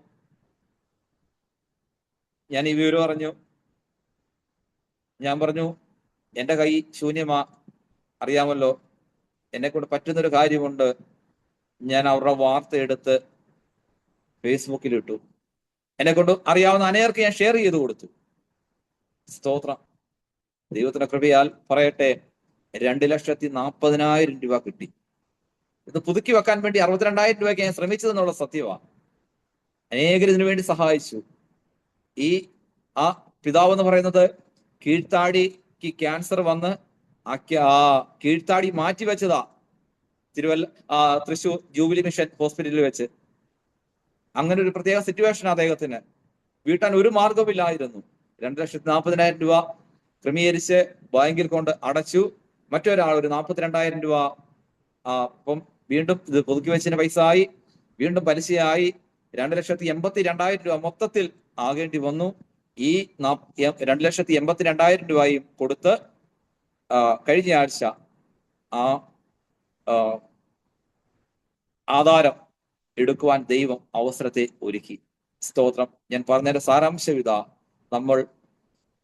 ഞാൻ ഈ വിവരം അറിഞ്ഞു. ഞാൻ പറഞ്ഞു, എൻ്റെ കൈ ശൂന്യമാ, അറിയാമല്ലോ, എന്നെ കൊണ്ട് പറ്റുന്നൊരു കാര്യമുണ്ട്. ഞാൻ അവരുടെ വാർത്ത എടുത്ത് ഫേസ്ബുക്കിൽ ഇട്ടു. എന്നെ കൊണ്ട് അറിയാവുന്ന അനേകർക്ക് ഞാൻ ഷെയർ ചെയ്ത് കൊടുത്തു. സ്തോത്രം. ദൈവത്തിന്റെ കൃപയാൽ പറയട്ടെ, 2,40,000 രൂപ കിട്ടി. ഇത് പുതുക്കി വെക്കാൻ വേണ്ടി 62,000 രൂപയ്ക്ക് ഞാൻ ശ്രമിച്ചതെന്നുള്ള സത്യമാണ്. അനേകർ ഇതിനു വേണ്ടി സഹായിച്ചു. ആ പിതാവ് എന്ന് പറയുന്നത് കീഴ്ത്താടിക്ക് ക്യാൻസർ വന്ന് ആ കീഴ്ത്താടി മാറ്റി വെച്ചതാ തൃശൂർ ജൂബിലി മിഷൻ ഹോസ്പിറ്റലിൽ വെച്ച്. അങ്ങനെ ഒരു പ്രത്യേക സിറ്റുവേഷൻ അദ്ദേഹത്തിന്. വീട്ടാൻ ഒരു മാർഗമില്ലായിരുന്നു. 2,40,000 രൂപ ക്രമീകരിച്ച് ബാങ്കിൽ കൊണ്ട് അടച്ചു. മറ്റൊരാൾ ഒരു 42,000 രൂപ അപ്പം വീണ്ടും ഇത് പുതുക്കി വെച്ചതിന് പൈസ ആയി, വീണ്ടും പലിശയായി 2,82,000 രൂപ മൊത്തത്തിൽ ആകേണ്ടി വന്നു. ഈ 2,82,000 രൂപയും കൊടുത്ത് കഴിഞ്ഞ ആഴ്ച ആധാരം എടുക്കുവാൻ ദൈവം അവസരത്തെ ഒരുക്കി. സ്തോത്രം. ഞാൻ പറഞ്ഞതിന്റെ സാരാംശം ഇതാ. നമ്മൾ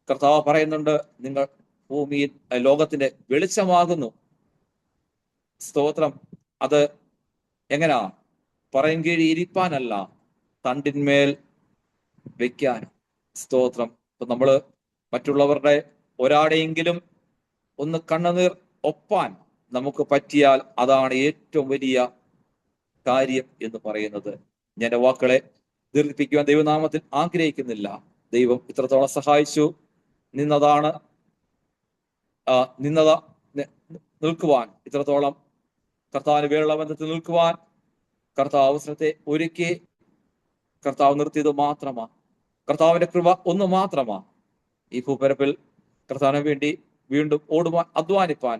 കർത്താവ് പറയുന്നുണ്ട്, നിങ്ങൾ ഭൂമിയിൽ ലോകത്തിന്റെ വെളിച്ചമാകുന്നു. സ്തോത്രം. അത് എങ്ങനാ? പറയും കീഴി ഇരിപ്പാനല്ല, തണ്ടിന്മേൽ വെക്കാനും. സ്തോത്രം. ഇപ്പൊ നമ്മള് മറ്റുള്ളവരുടെ ഒരാടെയെങ്കിലും ഒന്ന് കണ്ണുനീർ ഒപ്പാൻ നമുക്ക് പറ്റിയാൽ അതാണ് ഏറ്റവും വലിയ കാര്യം എന്ന് പറയുന്നത്. ഞാൻ എൻ്റെ വാക്കുകളെ ദീർഘിപ്പിക്കുവാൻ ദൈവനാമത്തിൽ ആഗ്രഹിക്കുന്നില്ല. ദൈവം ഇത്രത്തോളം സഹായിച്ചു. നിൽക്കുവാൻ, ഇത്രത്തോളം കർത്താവിന് വേറുള്ള ബന്ധത്തിൽ നിൽക്കുവാൻ കർത്താവ് അവസരത്തെ ഒരുക്കി. കർത്താവ് നിർത്തിയത് മാത്രമാ. കർത്താവിന്റെ കൃപ ഒന്ന് മാത്രമാ. ഈ ഭൂപരപ്പിൽ കർത്താവിന് വേണ്ടി വീണ്ടും ഓടുവാൻ, അധ്വാനിപ്പാൻ,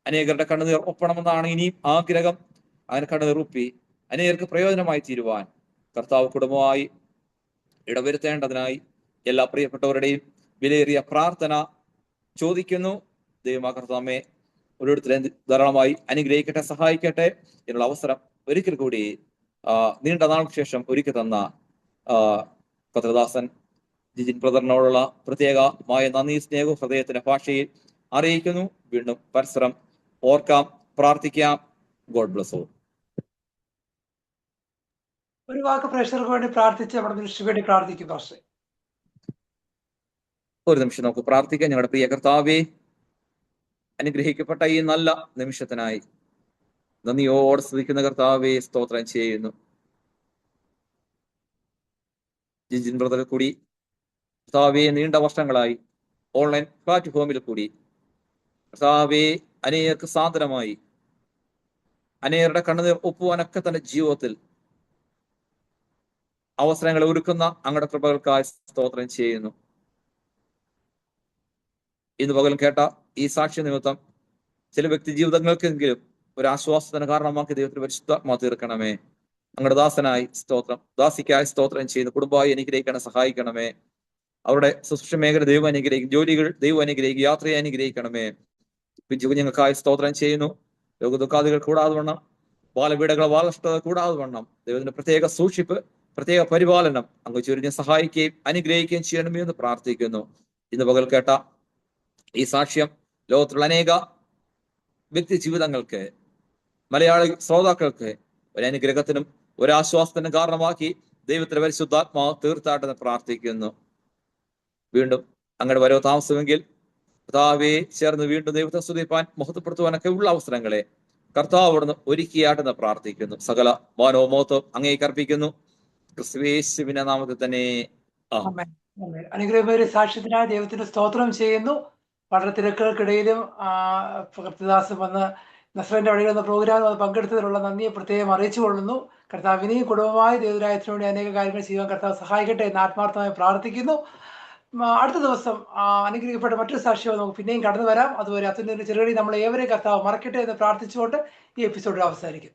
അനേകരുടെ കണ്ണുനീർ ഒപ്പണമെന്നാണ് ഇനിയും ആഗ്രഹം. അങ്ങനെ കണ്ണുനീർ ഒപ്പി അനേകർക്ക് പ്രയോജനമായി തീരുവാൻ കർത്താവ് കുടുംബമായി ഇടവരുത്തേണ്ടതിനായി എല്ലാ പ്രിയപ്പെട്ടവരുടെയും വിലയേറിയ പ്രാർത്ഥന ചോദിക്കുന്നു. ദൈവമാ കർത്താവേ ഓരോരുത്തരെയും ധാരാളമായി അനുഗ്രഹിക്കട്ടെ, സഹായിക്കട്ടെ. എന്നുള്ള അവസരം ഒരിക്കൽ കൂടി നീണ്ട നാൾക്ക് ശേഷം ഒരുക്കി തന്ന പത്രദാസൻ ജിജിൻ ബ്രദറിനോടുള്ള പ്രത്യേകമായ നന്ദി, സ്നേഹവും ഹൃദയത്തിന്റെ ഭാഷയിൽ അറിയിക്കുന്നു. വീണ്ടും പരസ്പരം ഓർക്കാം, പ്രാർത്ഥിക്കാം. God bless all. ഒരു വാക്ക് പ്രേക്ഷകർക്ക് വേണ്ടി പ്രാർത്ഥിച്ച് നമ്മുടെ മിനിസ്ട്രിക്ക് വേണ്ടി പ്രാർത്ഥിക്കും പാസ്റ്റർ. ഒരു നിമിഷം നമുക്ക് പ്രാർത്ഥിക്കാം. ഞങ്ങളുടെ പ്രിയ കർത്താവേ, അനുഗ്രഹിക്കപ്പെട്ട ഈ നല്ല നിമിഷത്തിനായി നന്ദിയോടെ സ്തുതിക്കുന്ന കർത്താവേ, സ്തോത്രം ചെയ്യുന്നു. ജിജിൻ ബ്രദറിൽ കൂടി കർത്താവേ നീണ്ട വർഷങ്ങളായി ഓൺലൈൻ പ്ലാറ്റ്ഫോമിൽ കൂടി കർത്താവേ അനേകർക്ക് സാന്ത്വനമായി, അനേകരുടെ കണ്ണുനീർ ഒപ്പുവാനൊക്കെ തന്റെ ജീവിതത്തിൽ അവസരങ്ങൾ ഒരുക്കുന്ന അങ്ങയുടെ കൃപകൾക്കായി സ്തോത്രം ചെയ്യുന്നു. ഇന്ന് പകലും കേട്ട ഈ സാക്ഷ്യ നിമിത്തം ചില വ്യക്തി ജീവിതങ്ങൾക്കെങ്കിലും ഒരു ആശ്വാസത്തിന് കാരണമാക്കി ദൈവത്തിന് പരിശുദ്ധാത്മാ തീർക്കണമേ. അങ്ങയുടെ ദാസനായി സ്തോത്രം, ദാസിക്കായി സ്തോത്രം ചെയ്യുന്നു. കുടുംബമായി അനുഗ്രഹിക്കണം, സഹായിക്കണമേ. അവരുടെ ശുശ്രൂഷ മേഖല ദൈവം അനുഗ്രഹിക്കും, ജോലികൾ ദൈവം അനുഗ്രഹിക്കും, യാത്രയെ അനുഗ്രഹിക്കണമേ. കുഞ്ഞുങ്ങൾക്കായി സ്തോത്രം ചെയ്യുന്നു. രോഗദുഃഖാദികൾ കൂടാതെ വണ്ണം, ബാലപീഠകൾ ബാലഷ്ടത കൂടാതെ വണ്ണം ദൈവത്തിന്റെ പ്രത്യേക സൂക്ഷിപ്പ്, പ്രത്യേക പരിപാലനം അങ്ങ് ചൊരിഞ്ഞ് സഹായിക്കുകയും അനുഗ്രഹിക്കുകയും ചെയ്യണമേ എന്ന് പ്രാർത്ഥിക്കുന്നു. ഇന്ന് പകൽ കേട്ട ഈ സാക്ഷ്യം ലോകത്തിലുള്ള അനേക വ്യക്തി ജീവിതങ്ങൾക്ക്, മലയാളി ശ്രോതാക്കൾക്ക് ഒരു അനുഗ്രഹത്തിനും ഒരാശ്വാസത്തിനും കാരണമാക്കി ദൈവത്തിന്റെ പരിശുദ്ധാത്മാ തീർത്താട്ടെന്ന് പ്രാർത്ഥിക്കുന്നു. വീണ്ടും അങ്ങയുടെ വരവ് താമസമെങ്കിൽ കർത്താവെ ചേർന്ന് വീണ്ടും ദൈവത്തെ സ്തുതിപ്പാൻ, മഹത്വപ്പെടുത്തുവാനൊക്കെ ഉള്ള അവസരങ്ങളെ കർത്താവ് അവിടുന്ന് ഒരുക്കിയാട്ടെന്ന് പ്രാർത്ഥിക്കുന്നു. സകല മാനവമോത്വം അങ്ങേക്ക് അർപ്പിക്കുന്നു. ക്രിസ്തുയേശുവിന്റെ നാമത്തിൽ തന്നെ. അനുഗ്രഹമേറിയ സാക്ഷ്യത്തിനായി ദൈവത്തിന് സ്തോത്രം ചെയ്യുന്നു. വളരെ തിരക്കുകൾക്കിടയിലും കർത്തദാസ് വന്ന് നസ്രന്റെ വഴികൾ എന്ന പ്രോഗ്രാം പങ്കെടുത്തതിലുള്ള നന്ദിയെ പ്രത്യേകം അറിയിച്ചു കൊള്ളുന്നു. കർത്താവിനെയും കുടുംബമായി ദൈവരായത്തിനു വേണ്ടി അനേക കാര്യങ്ങൾ ചെയ്യുവാൻ കർത്താവ് സഹായിക്കട്ടെ എന്ന് ആത്മാർത്ഥമായി പ്രാർത്ഥിക്കുന്നു. അടുത്ത ദിവസം അനുഗ്രഹിക്കപ്പെട്ട മറ്റൊരു സാക്ഷ്യവും നമുക്ക് പിന്നെയും കടന്നു വരാം. അതുവരെ അത്യുന്നതിന്റെ ചെറുകടി നമ്മളെ ഏവരെയും കർത്താവ് മറക്കട്ടെ എന്ന് പ്രാർത്ഥിച്ചുകൊണ്ട് ഈ എപ്പിസോഡിൽ അവസാനിക്കും.